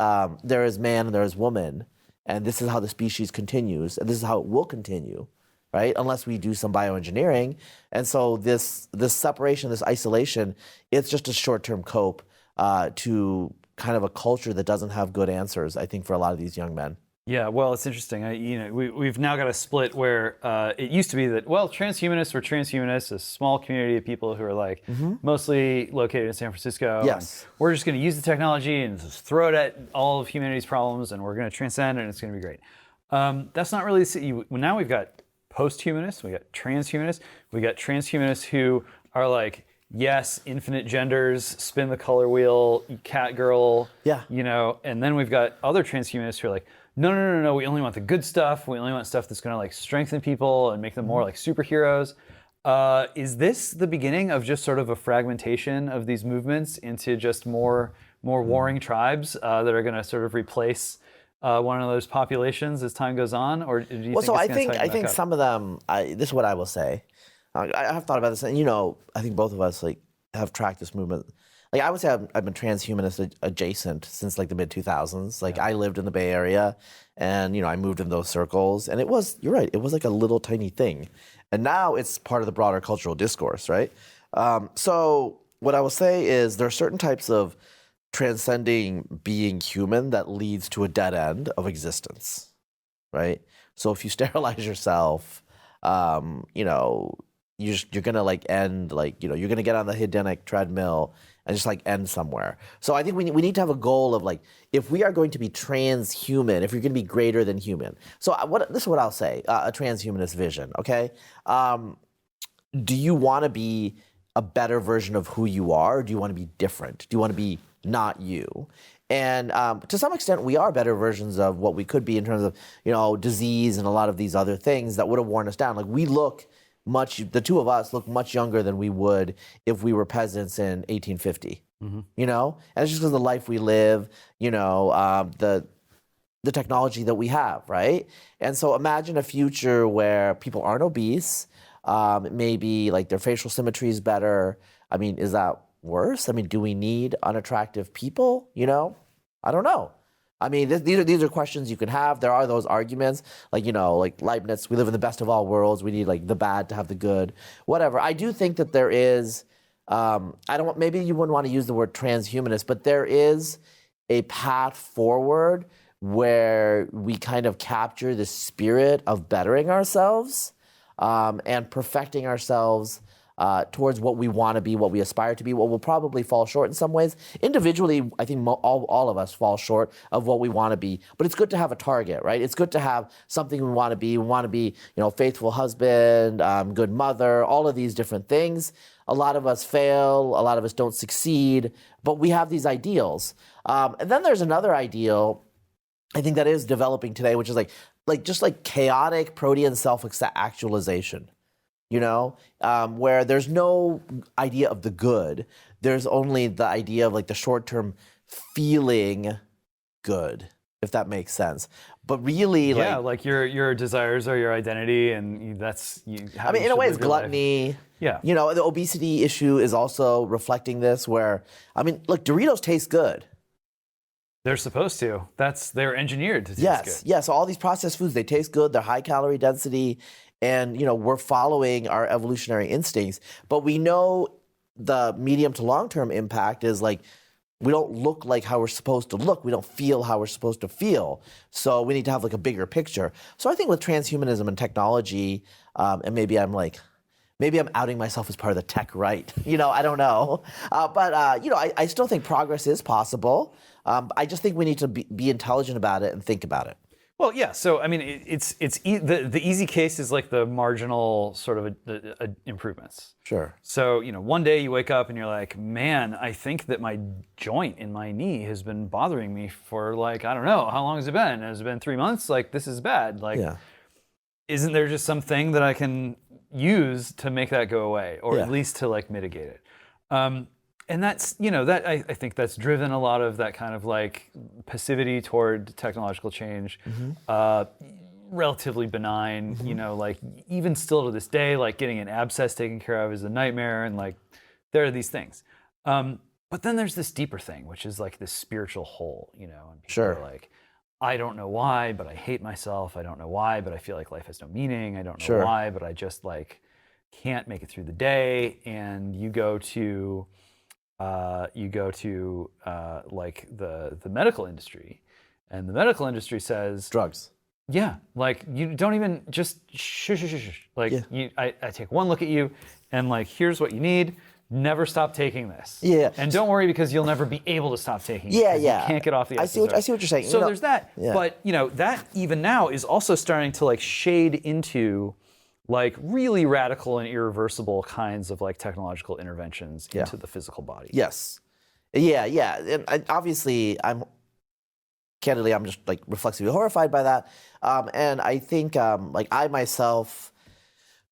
there is man and there is woman. And this is how the species continues. And this is how it will continue, right? Unless we do some bioengineering. And so this separation, this isolation, it's just a short-term cope to kind of a culture that doesn't have good answers, I think, for a lot of these young men. Yeah, well, it's interesting. We've now got a split where it used to be that, transhumanists were transhumanists, a small community of people who are like mostly located in San Francisco. Yes. And we're just going to use the technology and just throw it at all of humanity's problems, and we're going to transcend, and it's going to be great. That's not really. Now we've got post-humanists, we got transhumanists who are like, yes, infinite genders, spin the color wheel, cat girl. Yeah. And then we've got other transhumanists who are like, no, we only want the good stuff. We only want stuff that's going to like strengthen people and make them more like superheroes. Is this the beginning of just sort of a fragmentation of these movements into just more warring tribes that are going to sort of replace one of those populations as time goes on? Or do you think I think some of them, this is what I will say. I have thought about this, and I think both of us like have tracked this movement. Like, I would say I've been transhumanist adjacent since like the mid 2000s. Like, I lived in the Bay Area, and I moved in those circles, and you're right, it was like a little tiny thing, and now it's part of the broader cultural discourse, right? So what I will say is there are certain types of transcending being human that leads to a dead end of existence, right? So if you sterilize yourself, you're gonna like end you're gonna get on the hedonic treadmill and just like end somewhere. So I think we need to have a goal of like, if we are going to be transhuman, if you're going to be greater than human. So this is what I'll say, a transhumanist vision, okay? Do you want to be a better version of who you are, or do you want to be different? Do you want to be not you? And to some extent, we are better versions of what we could be in terms of, disease and a lot of these other things that would have worn us down. Like, the two of us look much younger than we would if we were peasants in 1850, and it's just because of the life we live, the technology that we have, right? And so imagine a future where people aren't obese, maybe like their facial symmetry is better. I mean, is that worse? I mean, do we need unattractive people? I don't know. I mean, these are questions you can have. There are those arguments, like Leibniz, we live in the best of all worlds. We need like the bad to have the good, whatever. I do think that there is, maybe you wouldn't want to use the word transhumanist, but there is a path forward where we kind of capture the spirit of bettering ourselves and perfecting ourselves towards what we want to be, what we aspire to be, what will probably fall short in some ways. Individually, I think all of us fall short of what we want to be, but it's good to have a target, right? It's good to have something we want to be. We want to be, faithful husband, good mother, all of these different things. A lot of us fail, a lot of us don't succeed, but we have these ideals. And then there's another ideal, I think, that is developing today, which is like chaotic protean self-actualization. where there's no idea of the good. There's only the idea of like the short-term feeling good, if that makes sense. But really, like your desires are your identity, and that's you. I mean, in a way, it's gluttony. Yeah. The obesity issue is also reflecting this. Where I mean, look, Doritos taste good. They're supposed to. They're engineered to taste good. Yes. All these processed foods, they taste good. They're high calorie density, and we're following our evolutionary instincts. But we know the medium to long term impact is like, we don't look like how we're supposed to look. We don't feel how we're supposed to feel. So we need to have like a bigger picture. So I think with transhumanism and technology, and maybe I'm outing myself as part of the tech right. I don't know. But I still think progress is possible. I just think we need to be intelligent about it and think about it. Well, yeah. So I mean, the easy case is like the marginal sort of improvements. Sure. So one day you wake up and you're like, man, I think that my joint in my knee has been bothering me for like, I don't know, how long has it been? Has it been 3 months? Like, this is bad. Like, isn't there just something that I can use to make that go away, or at least to like mitigate it? And that's, that I think that's driven a lot of that kind of like passivity toward technological change. Relatively benign, like even still to this day, like getting an abscess taken care of is a nightmare, and like there are these things. But then there's this deeper thing, which is like this spiritual hole, and people are like, I don't know why, but I hate myself. I don't know why, but I feel like life has no meaning. I don't know why, but I just like can't make it through the day. And you go to like the medical industry, and the medical industry says drugs. Yeah, like you don't even just shush. Like I take one look at you, and like here's what you need. Never stop taking this. Yeah. And don't worry, because you'll never be able to stop taking it. Yeah. You can't get off the. I see what you're saying. So there's that, but that even now is also starting to like shade into like really radical and irreversible kinds of like technological interventions into the physical body. Yes. Yeah. And obviously, I'm just like reflexively horrified by that. And I think like I myself,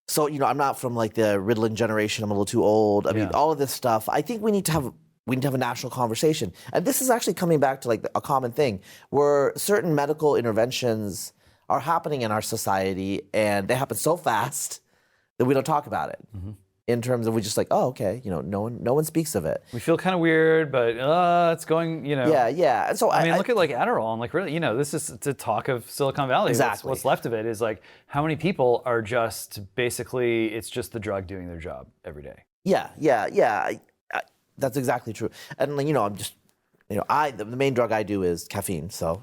so I'm not from like the Ritalin generation. I'm a little too old. I mean, all of this stuff. I think we need to have a national conversation. And this is actually coming back to like a common thing where certain medical interventions are happening in our society, and they happen so fast that we don't talk about it. In terms of, we just like, oh, okay, no one speaks of it. We feel kind of weird, but it's going, Yeah. And so I mean, look at like Adderall, and like really, this is the talk of Silicon Valley. Exactly. What's left of it is like how many people are just basically, it's just the drug doing their job every day. Yeah. That's exactly true. And I'm just, the main drug I do is caffeine. So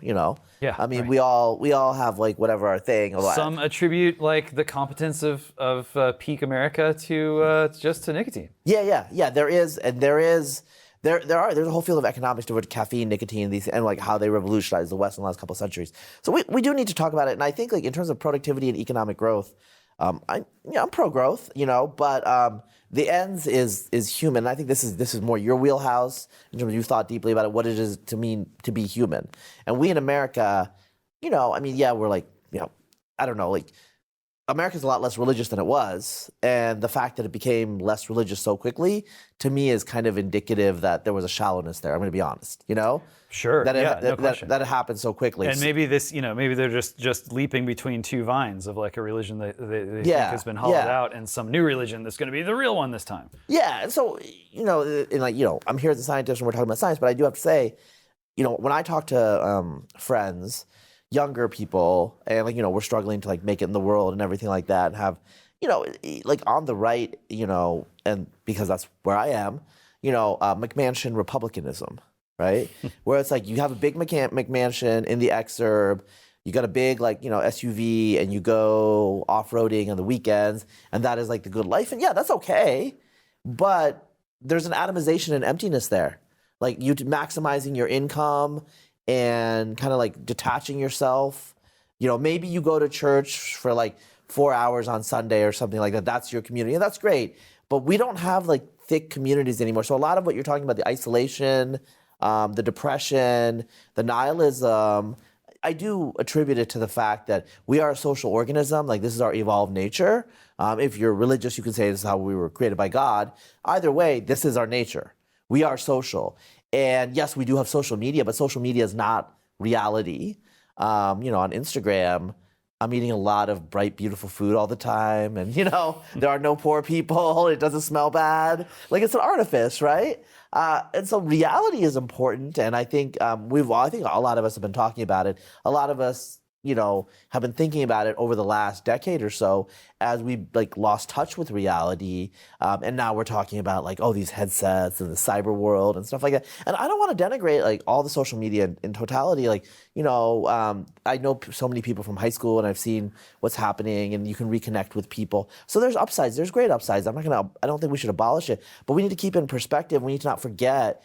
I mean, we all have like whatever our thing. Some attribute like the competence of peak America to just to nicotine. Yeah. There's a whole field of economics devoted to caffeine, nicotine, and like how they revolutionized the West in the last couple of centuries. So we do need to talk about it. And I think like in terms of productivity and economic growth, I'm pro growth, but the ends is human. And I think this is more your wheelhouse in terms of you've thought deeply about it, what it is to mean to be human. And we in America, I mean, we're like, I don't know, like America's a lot less religious than it was, and the fact that it became less religious so quickly, to me, is kind of indicative that there was a shallowness there. I'm going to be honest, Sure. That it happened so quickly. And maybe this, maybe they're just leaping between two vines of like a religion that they think has been hollowed out, and some new religion that's going to be the real one this time. Yeah, and so I'm here as a scientist, and we're talking about science, but I do have to say, when I talk to friends, younger people, and like we're struggling to like make it in the world and everything like that, and have like on the right, and because that's where I am, McMansion republicanism, right? Where it's like you have a big McMansion in the exurb, you got a big like SUV, and you go off-roading on the weekends, and that is like the good life, and that's okay, but there's an atomization and emptiness there, like you maximizing your income and kind of like detaching yourself. Maybe you go to church for like 4 hours on Sunday or something like that. That's your community, and that's great. But we don't have like thick communities anymore. So a lot of what you're talking about, the isolation, the depression, the nihilism, I do attribute it to the fact that we are a social organism. Like, this is our evolved nature. If you're religious, you can say this is how we were created by God. Either way, this is our nature. We are social. And yes, we do have social media, but social media is not reality. On Instagram, I'm eating a lot of bright, beautiful food all the time. And, there are no poor people. It doesn't smell bad. Like, it's an artifice, right? And so reality is important. And I think I think a lot of us have been talking about it. A lot of us, have been thinking about it over the last decade or so as we lost touch with reality. And now we're talking about these headsets and the cyber world and stuff like that. And I don't want to denigrate all the social media in totality. I know so many people from high school and I've seen what's happening and you can reconnect with people. So there's upsides, there's great upsides. I don't think we should abolish it, but we need to keep it in perspective. We need to not forget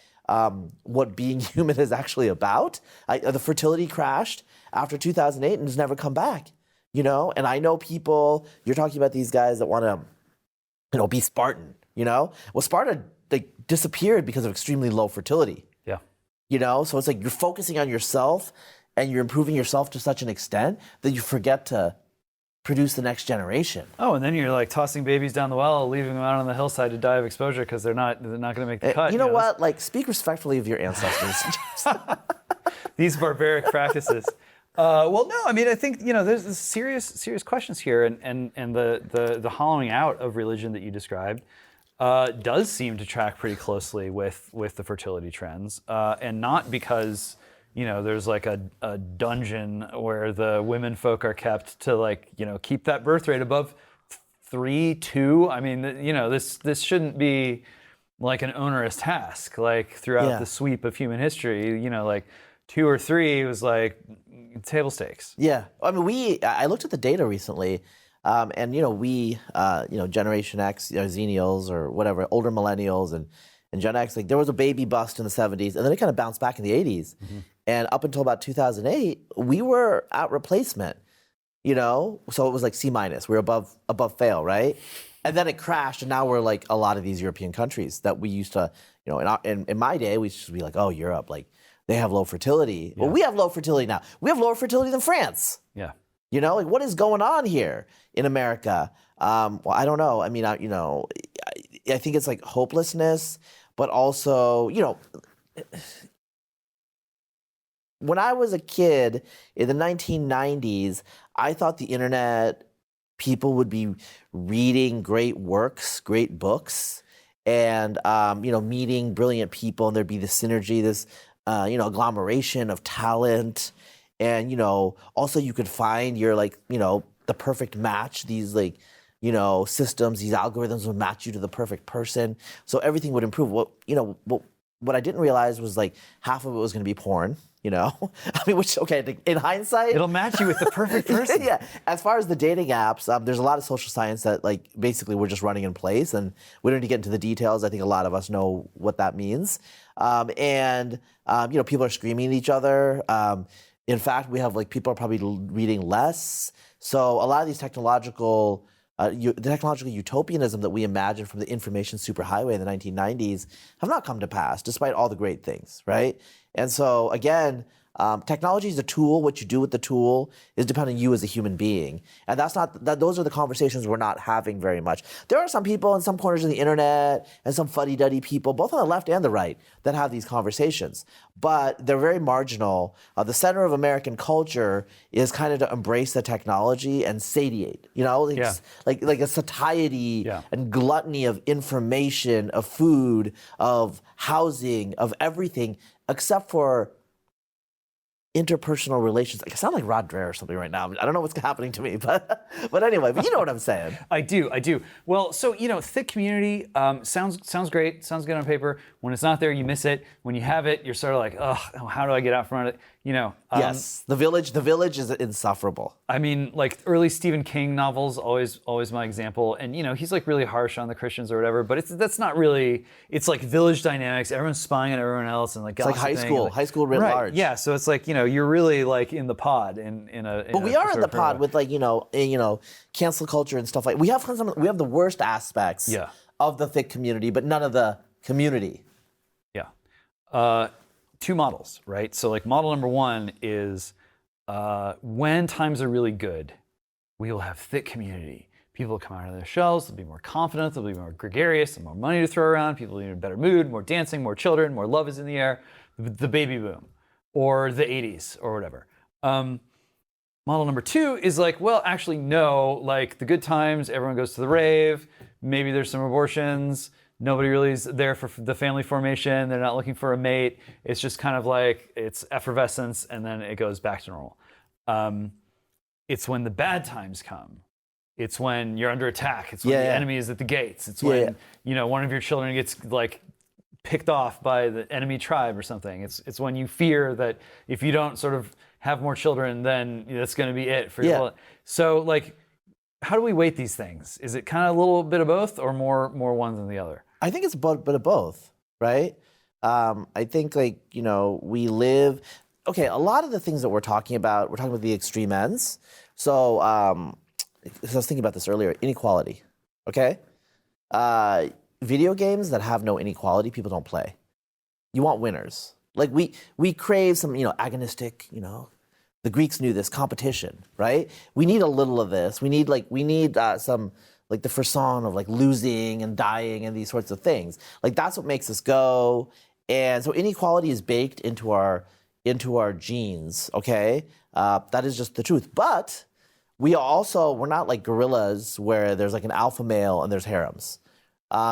what being human is actually about. The fertility crashed after 2008 and has never come back, And I know people, you're talking about these guys that want to, be Spartan, Well, Sparta disappeared because of extremely low fertility. Yeah. So it's you're focusing on yourself and you're improving yourself to such an extent that you forget to produce the next generation. Oh, and then you're tossing babies down the well, leaving them out on the hillside to die of exposure because they're not going to make the cut. You know what? Speak respectfully of your ancestors. These barbaric practices. Well, no, I think there's serious questions here, and the hollowing out of religion that you described does seem to track pretty closely with the fertility trends, and not because there's a dungeon where the women folk are kept to keep that birth rate above 3, 2. I mean, this shouldn't be an onerous task throughout the sweep of human history. 2 or 3 was table stakes. Yeah, I looked at the data recently, and we, Generation X, Xennials or whatever, older millennials and Gen X, there was a baby bust in the 70s, and then it kind of bounced back in the 80s, and up until about 2008, we were at replacement, so it was C-. We were above fail, right? And then it crashed, and now we're a lot of these European countries that we used to, in my day, we used to be oh, Europe, they have low fertility. Yeah. Well, we have low fertility now. We have lower fertility than France. Yeah. What is going on here in America? Well, I don't know. I think it's hopelessness, but also, when I was a kid in the 1990s, I thought the internet, people would be reading great works, great books, and, meeting brilliant people, and there'd be this synergy, this agglomeration of talent. And, also you could find your the perfect match. These systems, these algorithms would match you to the perfect person. So everything would improve. What I didn't realize was half of it was going to be porn. Which, okay, in hindsight, it'll match you with the perfect person. Yeah. As far as the dating apps, there's a lot of social science that basically we're just running in place, and we don't need to get into the details. I think a lot of us know what that means. People are screaming at each other. In fact, we have people are probably reading less. So a lot of these technological utopianism that we imagined from the information superhighway in the 1990s have not come to pass, despite all the great things, right? And so again, technology is a tool. What you do with the tool is dependent on you as a human being, and those are the conversations we're not having very much. There are some people in some corners of the internet and some fuddy-duddy people, both on the left and the right, that have these conversations, but they're very marginal. The center of American culture is kind of to embrace the technology and satiate, like a satiety and gluttony of information, of food, of housing, of everything, except for interpersonal relations. I sound like Rod Dreher or something right now. I don't know what's happening to me, but anyway, but you know what I'm saying. I do. Well, so thick community sounds great, sounds good on paper. When it's not there, you miss it. When you have it, you're sort of oh, how do I get out from it? Yes, the village is insufferable. Early Stephen King novels, always my example. And he's really harsh on the Christians or whatever, but that's not really. It's village dynamics. Everyone's spying on everyone else, and it's high school writ large. Yeah, so it's you're really in the pod But we are in the pod with cancel culture and stuff we have the worst aspects of the thick community, but none of the community. Yeah. 2 models, right? So model number 1 is when times are really good, we will have thick community. People will come out of their shells, they'll be more confident, they'll be more gregarious, and more money to throw around, people will be in a better mood, more dancing, more children, more love is in the air, the baby boom, or the 80s, or whatever. Model number 2 is like, well, actually, no, like the good times, everyone goes to the rave, maybe there's some abortions, nobody really is there for the family formation, they're not looking for a mate, it's just kind of like, it's effervescence, and then it goes back to normal. It's when the bad times come. It's when you're under attack. It's when the enemy is at the gates. It's when one of your children gets like picked off by the enemy tribe or something. It's when you fear that if you don't sort of have more children, then that's going to be it for your. So like, how do we weight these things? Is it kind of a little bit of both, or more one than the other? I think it's a bit of both, right? I think we live. Okay, a lot of the things that we're talking about the extreme ends. So. I was thinking about this earlier, inequality, okay? Video games that have no inequality, people don't play. You want winners. Like we crave some, agonistic, the Greeks knew this, competition, right? We need a little of this. We need some, like the frisson of like losing and dying and these sorts of things. Like that's what makes us go. And so inequality is baked into our genes, okay? That is just the truth. But we're not like gorillas where there's like an alpha male and there's harems.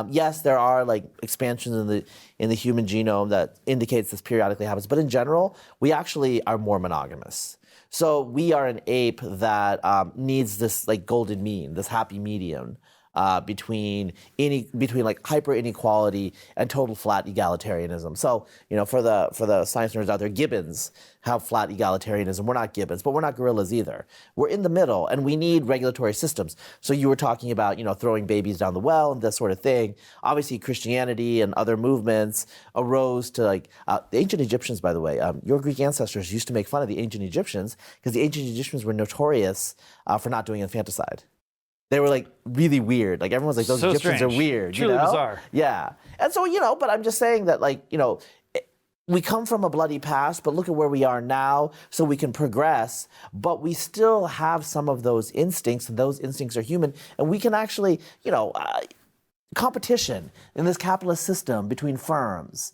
Yes, there are like expansions in the human genome that indicates this periodically happens, but in general, we actually are more monogamous. So we are an ape that needs this like golden mean, this happy medium between like hyper inequality and total flat egalitarianism. So for the science nerds out there, gibbons have flat egalitarianism. We're not gibbons, but we're not gorillas either. We're in the middle, and we need regulatory systems. So you were talking about throwing babies down the well and this sort of thing. Obviously, Christianity and other movements arose to like the ancient Egyptians. By the way, your Greek ancestors used to make fun of the ancient Egyptians because the ancient Egyptians were notorious for not doing infanticide. They were like really weird. Like everyone's like, those Egyptians strange. are weird. Truly bizarre. Yeah. And so, but I'm just saying that we come from a bloody past, but look at where we are now, so we can progress, but we still have some of those instincts, and those instincts are human, and we can actually, competition in this capitalist system between firms,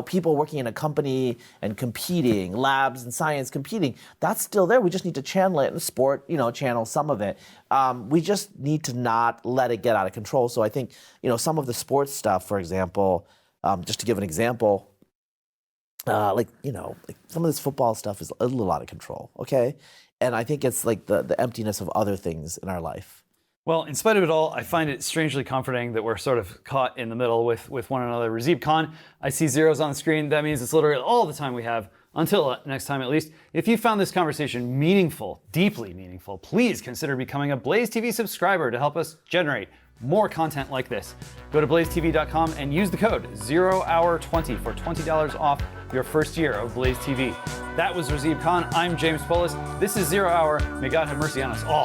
people working in a company and competing, labs and science competing, that's still there. We just need to channel it, and sport, channel some of it. We just need to not let it get out of control. So I think, some of the sports stuff, for example, just to give an example, like some of this football stuff is a little out of control, okay? And I think it's like the emptiness of other things in our life. Well, in spite of it all, I find it strangely comforting that we're sort of caught in the middle with one another. Razib Khan, I see zeros on the screen. That means it's literally all the time we have, until next time at least. If you found this conversation meaningful, deeply meaningful, please consider becoming a BlazeTV subscriber to help us generate more content like this. Go to blazetv.com and use the code 0hour20 for $20 off your first year of BlazeTV. That was Razib Khan. I'm James Poulos. This is 0 Hour. May God have mercy on us all.